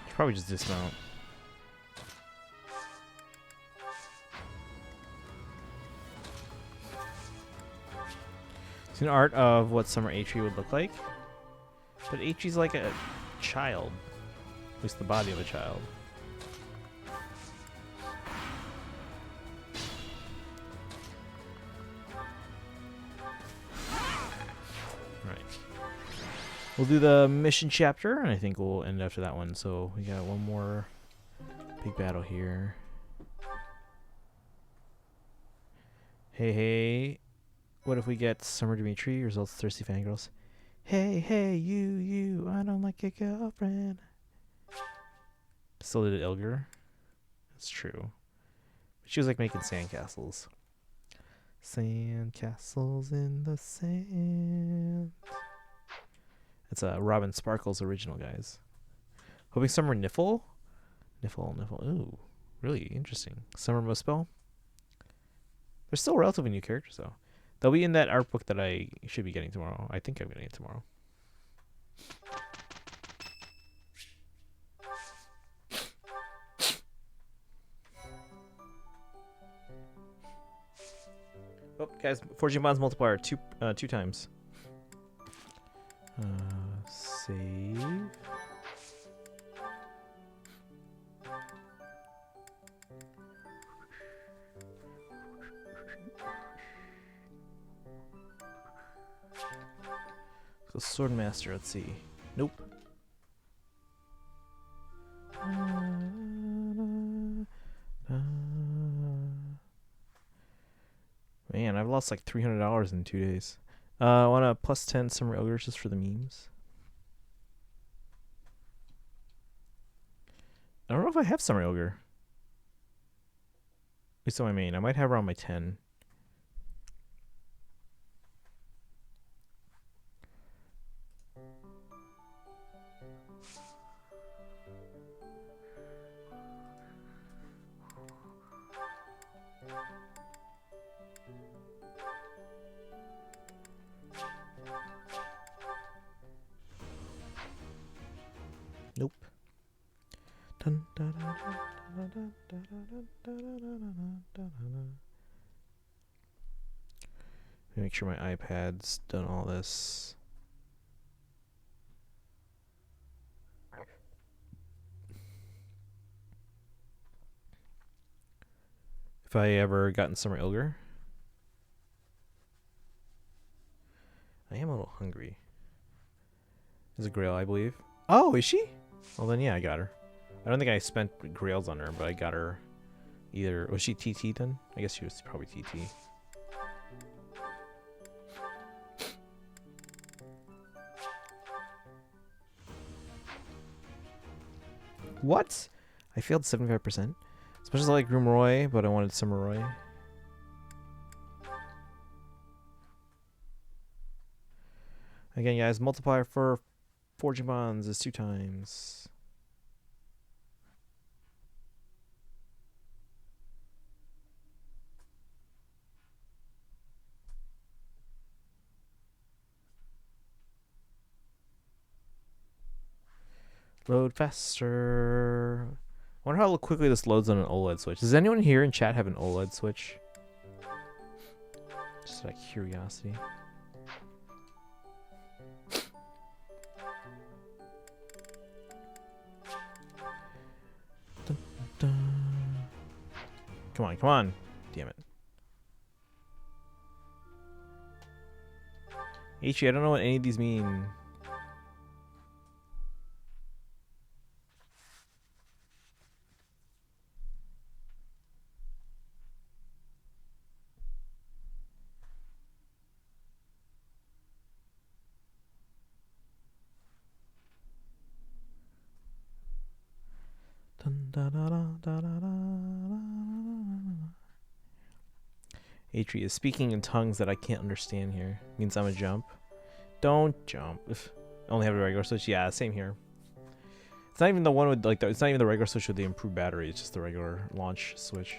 Should probably just dismount. It's an art of what summer Atri would look like. But Atri's like a child. At least the body of a child. Right. We'll do the mission chapter, and I think we'll end after that one. So we got one more big battle here. Hey, hey. What if we get Summer Dimitri, results Thirsty Fangirls? Hey, hey, you, I don't like your girlfriend. Still did it, Ilger. That's true. But she was like making sandcastles. Sandcastles in the sand. It's a Robin Sparkles original, guys. Hoping Summer Niffle? Niffle. Ooh, really interesting. Summer Muspel? They're still relatively new characters, though. They'll be in that art book that I should be getting tomorrow. I think I'm getting it tomorrow. Oh, guys, Fortune Bonds multiplier two times. Save. So Swordmaster, let's see. Nope. Man, I've lost like $300 in 2 days. I want a plus 10 Summer Ogre just for the memes. I don't know if I have Summer Ogre. At least on my main. I might have her on my 10. Nope. Let me make sure my iPad's done all this. If I ever gotten Summer Ilger. I am a little hungry. Is a Grail, I believe. Oh, is she? Well then, yeah, I got her. I don't think I spent Grails on her, but I got her either. Was she TT then? I guess she was probably TT. What? I failed 75%. As much as I like Roy, but I wanted Summer Roy. Again, guys, multiplier for Fortune Bonds is 2 times. Load faster. I wonder how quickly this loads on an OLED switch. Does anyone here in chat have an OLED switch? Just out of curiosity. Dun, dun. Come on, come on. Damn it. Ichi, I don't know what any of these mean. Dun, da, da, da, da, da, da, da. Atri is speaking in tongues that I can't understand here. Means I'm a jump. Don't jump. Only have a regular switch. Yeah, same here. It's not even the one with like it's not even the regular switch with the improved battery. It's just the regular launch switch.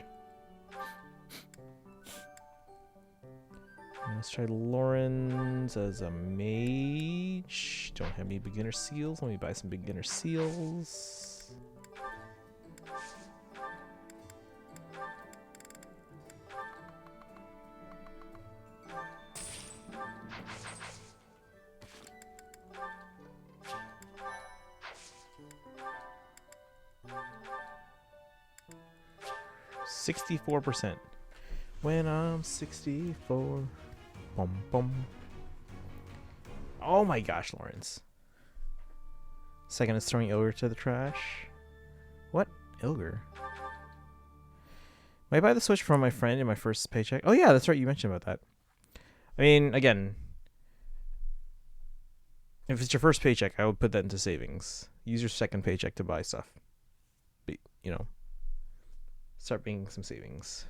Let's try Lawrence as a mage. Don't have any beginner seals. Let me buy some beginner seals. $64%. When I'm 64. Bum bum. Oh my gosh, Lawrence. Second is throwing Ilger to the trash. What? Ilger? Might buy the Switch from my friend in my first paycheck. Oh yeah, that's right, you mentioned about that. I mean, again, if it's your first paycheck, I would put that into savings. Use your second paycheck to buy stuff. But, you know, start making some savings.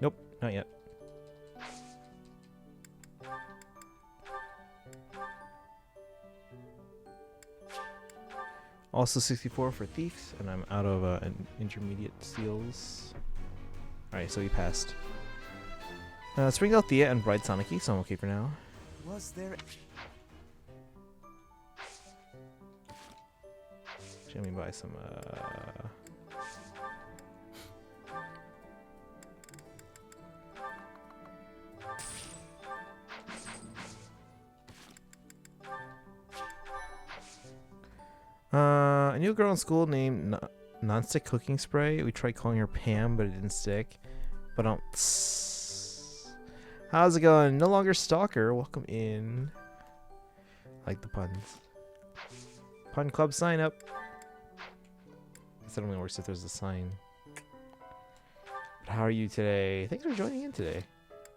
Nope, not yet. Also 64 for thieves, and I'm out of intermediate seals. Alright, so we passed. Let's bring out Thea and Bride Soniki, so I'm okay for now. Was there... Actually, let me buy some, a new girl in school named Nonstick Cooking Spray. We tried calling her Pam, but it didn't stick. But how's it going? No longer stalker. Welcome in. I like the puns. Pun club sign up. Guess that only works if there's a sign. But how are you today? Thanks for joining in today.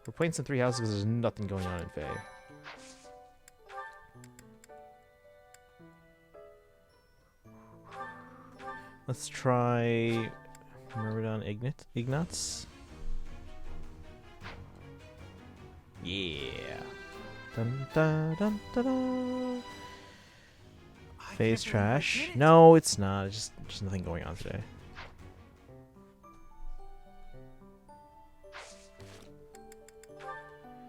We're playing some Three Houses because there's nothing going on in Fae. Let's try Myrmidon Ignatz. Yeah. Dun dun dun dun dun. Phase trash. No, it's not. It's just nothing going on today.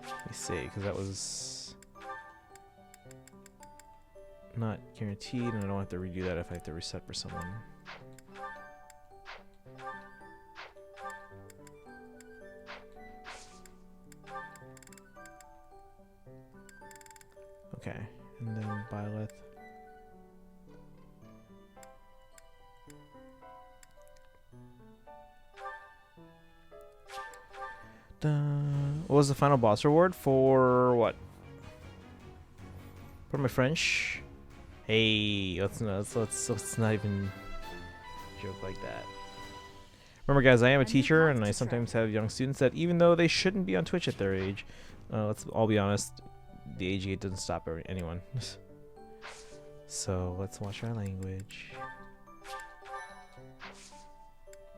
Let me see, because that was not guaranteed, and I don't have to redo that if I have to reset for someone. Okay, and then Byleth. What was the final boss reward for what? For my French? Hey, let's not even joke like that. Remember, guys, I am a teacher, and I sometimes have young students that, even though they shouldn't be on Twitch at their age, let's all be honest, the age gate doesn't stop anyone. So let's watch our language.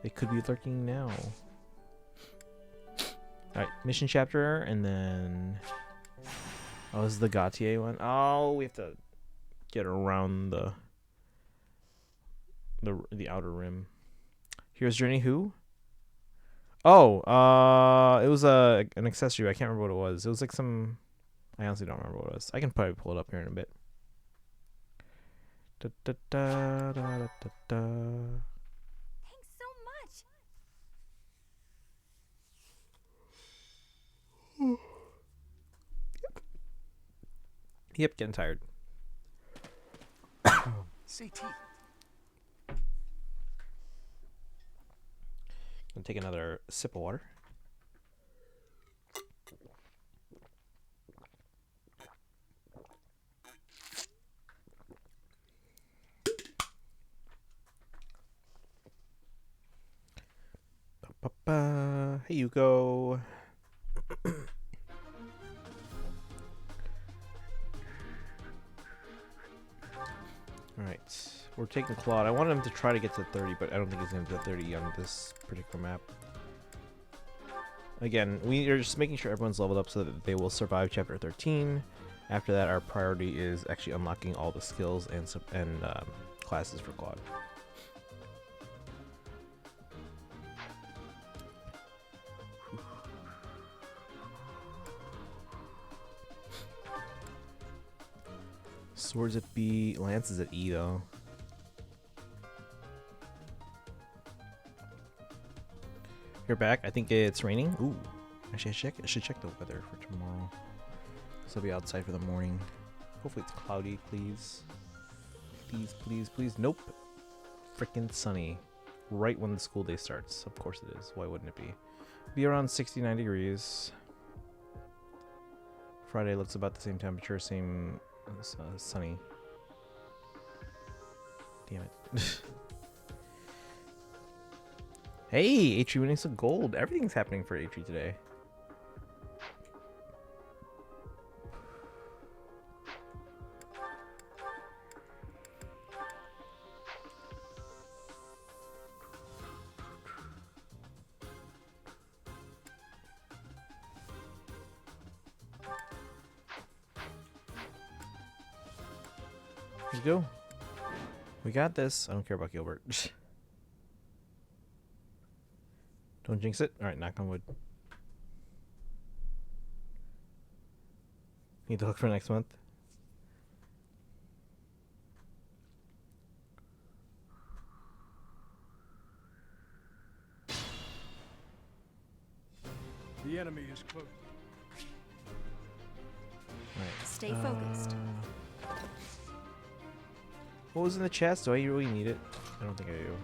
They could be lurking now. Alright, mission chapter, and then... Oh, this is the Gautier one. Oh, we have to get around the outer rim. Here's Journey who? Oh, it was an accessory. I can't remember what it was. It was like some... I honestly don't remember what it was. I can probably pull it up here in a bit. Da, da, da, da, da, da, da. Thanks so much. Yep, getting tired. CT. Gonna take another sip of water. Ba-ba-ba. Hey, Yuko. Alright, we're taking Claude. I wanted him to try to get to 30, but I don't think he's going to get to 30 on this particular map. Again, we are just making sure everyone's leveled up so that they will survive Chapter 13. After that, our priority is actually unlocking all the skills and classes for Claude. Swords at B, lances at E though. You're back. I think it's raining. Ooh, actually, I should check the weather for tomorrow. So I'll be outside for the morning. Hopefully it's cloudy, please. Please, please, please. Nope. Freaking sunny. Right when the school day starts. Of course it is. Why wouldn't it be? Be around 69 degrees. Friday looks about the same temperature, same sunny. Damn it. Hey, Atri winning some gold. Everything's happening for Atri today. Let's go. We got this. I don't care about Gilbert. Don't jinx it. Alright, knock on wood. Need to look for next month. The enemy is close. Alright. Stay focused. What was in the chest? Do I really need it? I don't think I do.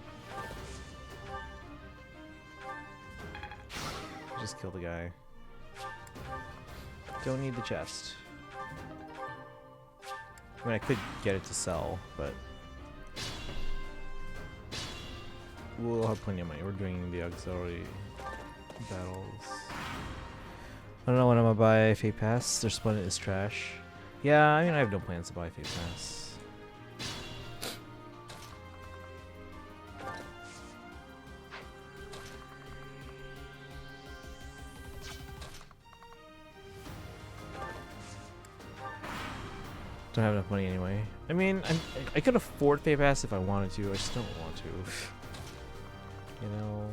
Just kill the guy. Don't need the chest. I mean, I could get it to sell, but we'll have plenty of money. We're doing the auxiliary battles. I don't know when I'm gonna buy Fate Pass. Their Splendid is trash. Yeah, I mean, I have no plans to buy Fate Pass. Don't have enough money anyway. I mean, I could afford Fate Pass if I wanted to. I just don't want to. You know.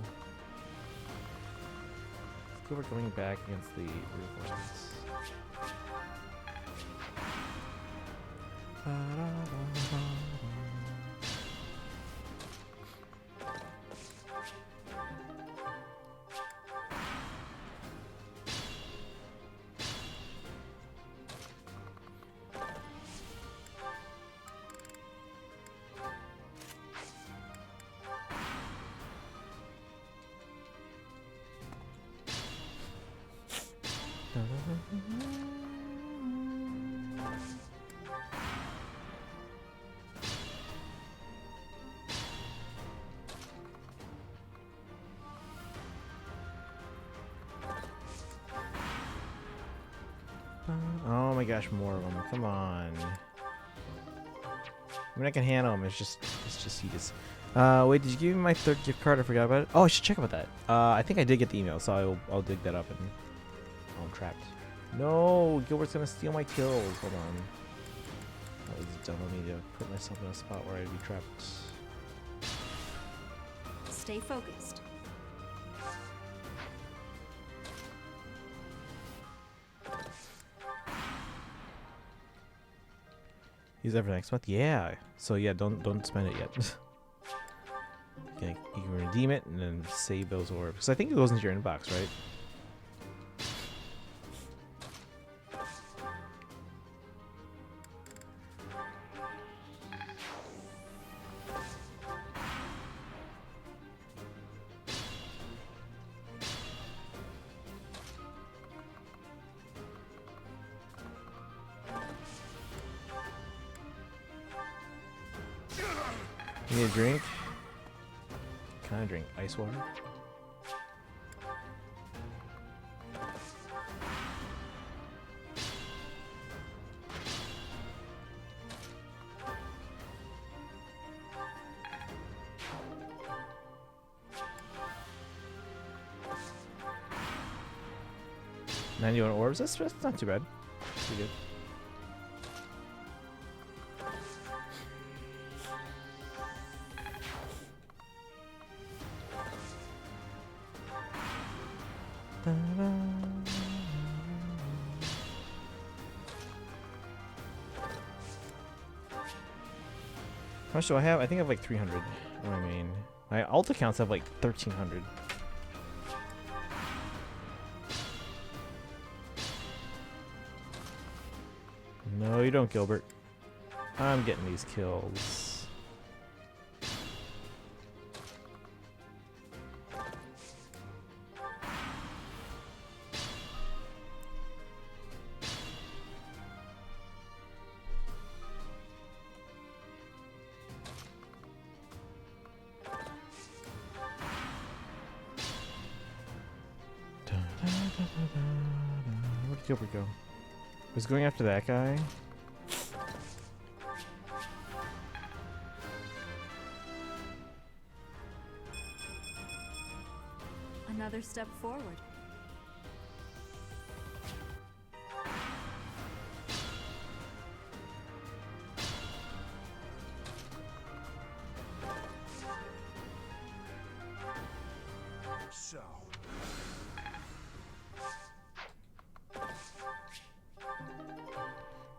Let's go over going back against the reinforcements. Oh my gosh, more of them. Come on. I mean, I can handle them. It's just easiest. Wait, did you give me my third gift card? I forgot about it. Oh, I should check about that. I think I did get the email, so I'll dig that up and... Oh, I'm trapped. No, Gilbert's gonna steal my kills. Hold on. That was dumb of me to put myself in a spot where I'd be trapped. Stay focused. Use that for next month? Yeah. So yeah, don't spend it yet. You can redeem it and then save those orbs. Because I think it goes into your inbox, right? You need a drink? Can I drink ice water? 91 orbs. That's not too bad. Pretty good. How much do I have? I think I have like 300 on my main. My alt accounts have like 1,300. No, you don't, Gilbert. I'm getting these kills. Where did Gilbert go? Was going after that guy? Another step forward. So,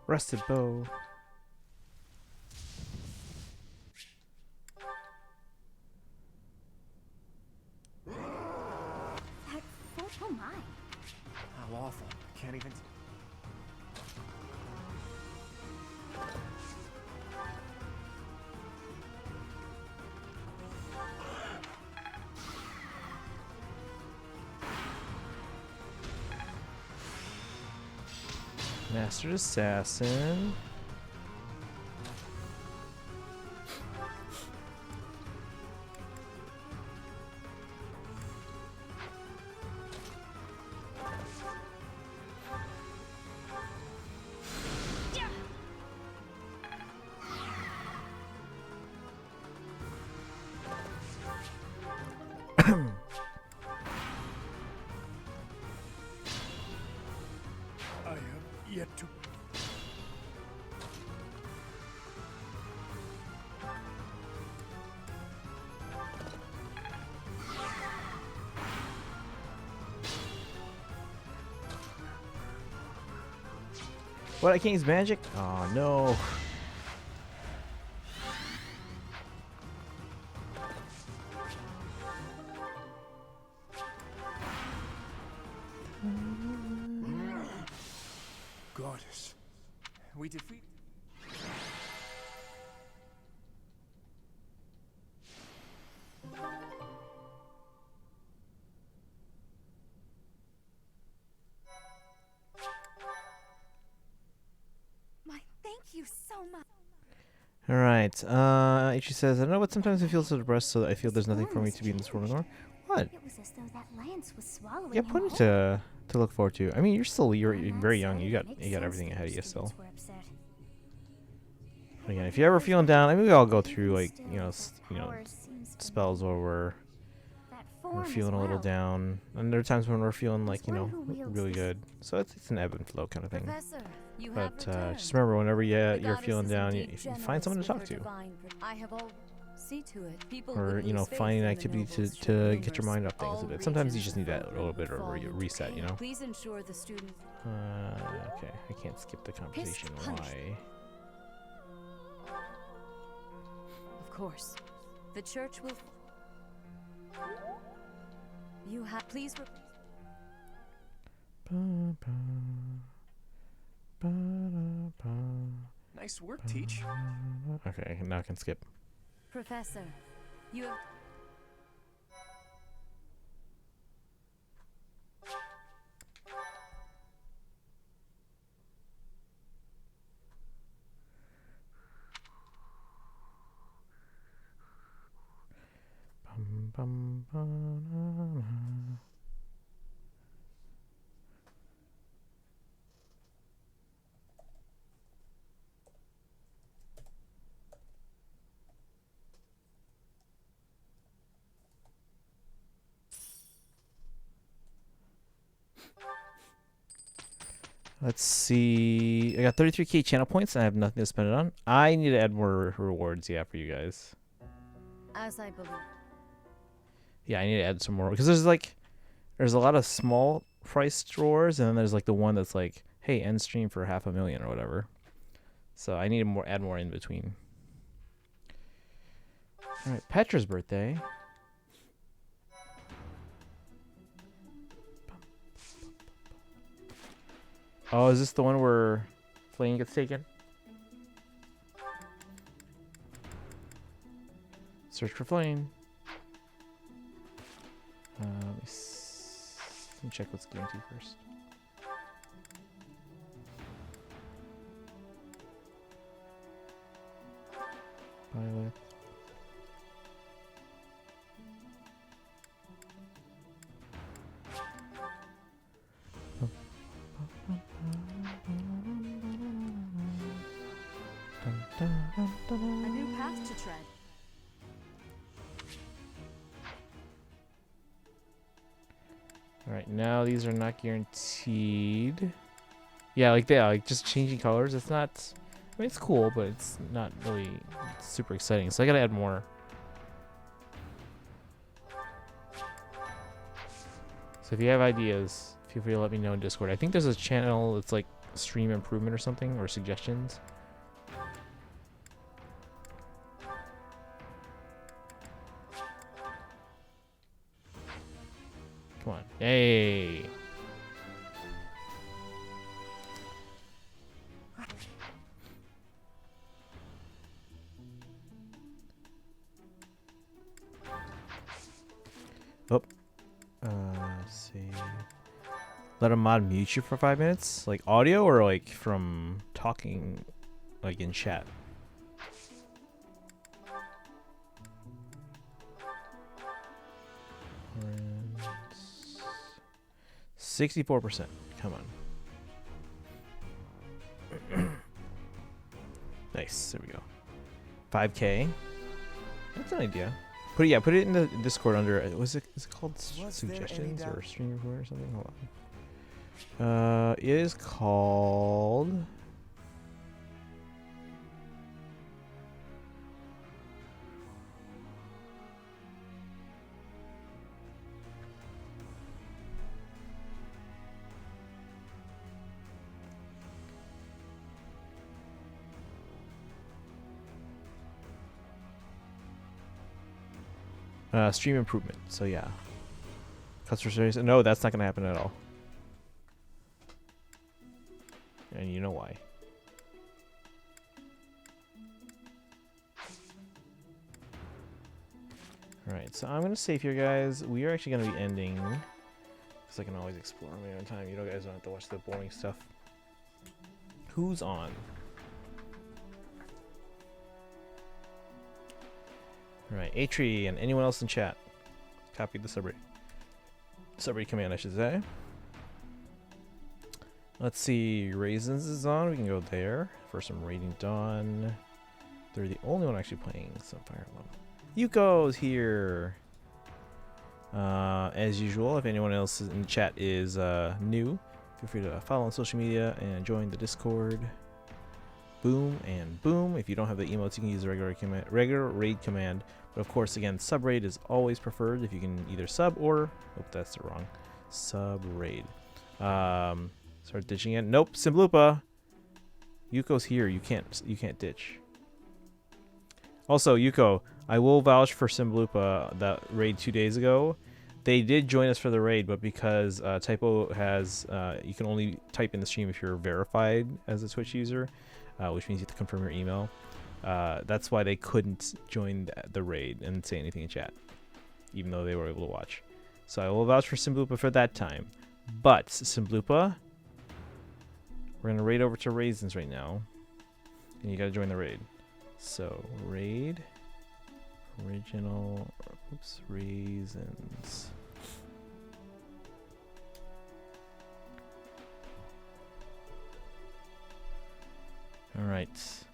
Rusted bow. That oh my. How awful. Can't even. Mastered Assassin. I have yet to. What? I can't use magic? Oh no. Goddess. We defeat. My thank you so much. All right. Ichi says, I don't know, but sometimes I feel so depressed, so that I feel there's nothing for me to be in this world anymore. What? It was as though that lance was swallowing Yeah, him plenty whole. to look forward to. I mean, you're On that very young. side, You it makes got sense everything that ahead of your you still. students were upset. Again, if you're ever feeling down, I mean, we all go through like Still, you know, power seems to spells where that we're form feeling as a little well. down, and there are times when we're feeling like, you There's know, one who wields really this- good. So it's an ebb and flow kind of thing. Professor, you have But returned. just remember, whenever The you're goddess feeling is down, you indeed find someone to generous talk with to, her divine I have all see to it. People or would you know, lose faith find an in the activity nobles should to get your rumors mind off things a all bit. Sometimes you regions just need that of little bit of a fall into reset, you pain. know. Please ensure the student. Okay, I can't skip the conversation. punch. Why? Of course, the church will. You have. Please. Nice work, Teach. Okay, now I can skip. Professor, you have. Ba-na-na. Let's see. I got 33k channel points and I have nothing to spend it on. I need to add more rewards, yeah, for you guys. As I believe. Yeah, I need to add some more because there's a lot of small price rewards and then there's like the one that's like, hey, end stream for 500,000 or whatever. So I need to add more in between. All right, Petra's birthday. Oh, is this the one where Flame gets taken? Search for Flame. Let me check what's guaranteed first. Violet. A new path to tread. Alright, now these are not guaranteed. Yeah, like just changing colors. It's not, I mean, it's cool, but it's not really super exciting. So I gotta add more. So if you have ideas, feel free to let me know in Discord. I think there's a channel that's like stream improvement or something, or suggestions. Come on. Hey. Oh. Let's see. Let a mod mute you for 5 minutes? Like audio or like from talking like in chat? Orange. 64%. Come on. Nice. There we go. 5K. That's an idea. Put it in the Discord under. Is it called suggestions or stream report or something? Hold on. It is called. Stream improvement. So yeah, customer service. No, that's not gonna happen at all. And you know why. Alright, so I'm gonna save here, guys. We are actually gonna be ending because I can always explore on my own time. You guys don't have to watch the boring stuff. Who's on? Alright, Atri and anyone else in chat. Copy the subrate command, I should say. Let's see, Raisins is on. We can go there for some Radiant Dawn. They're the only one actually playing some Fire Emblem. Yuko's here. As usual, if anyone else in the chat is new, feel free to follow on social media and join the Discord. Boom and boom. If you don't have the emotes, you can use the regular raid command. But of course, again, sub raid is always preferred if you can either sub or that's the wrong sub raid. Start ditching it. Nope, Simblupa. Yuko's here. You can't ditch. Also, Yuko, I will vouch for Simblupa that raid 2 days ago. They did join us for the raid, but because Typo has you can only type in the stream if you're verified as a Twitch user. Which means you have to confirm your email. That's why they couldn't join the raid and say anything in chat, even though they were able to watch. So I will vouch for Simblupa for that time. But Simblupa, we're gonna raid over to Raisins right now, and you gotta join the raid. So raid, original, oops, Raisins. Alright.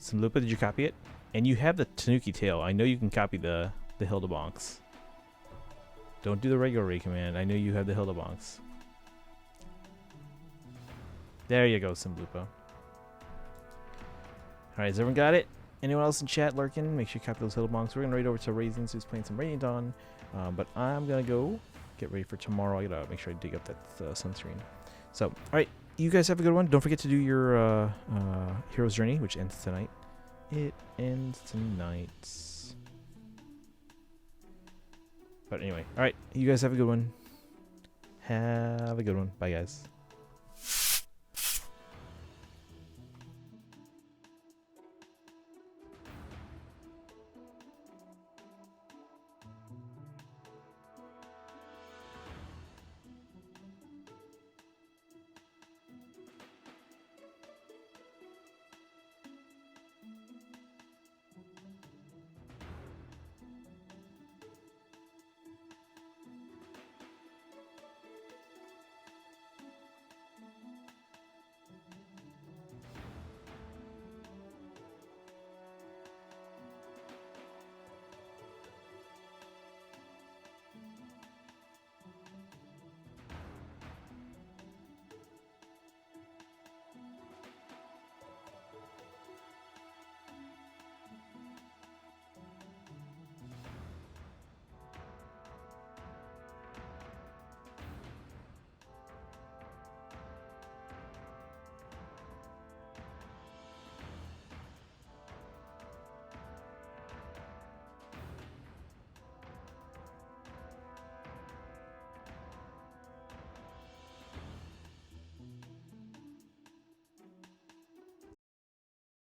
Simblupa, did you copy it? And you have the Tanuki tail. I know you can copy the Hildebonks. Don't do the regular raid command. I know you have the Hildebonks. There you go, Simblupo. Alright, has everyone got it? Anyone else in chat lurking? Make sure you copy those hill bonks. We're going to raid over to Raisins, who's playing some Radiant Dawn. But I'm going to go get ready for tomorrow. I got to make sure I dig up that sunscreen. So, alright, you guys have a good one. Don't forget to do your Hero's Journey, which ends tonight. It ends tonight. But anyway, alright, you guys have a good one. Have a good one. Bye, guys.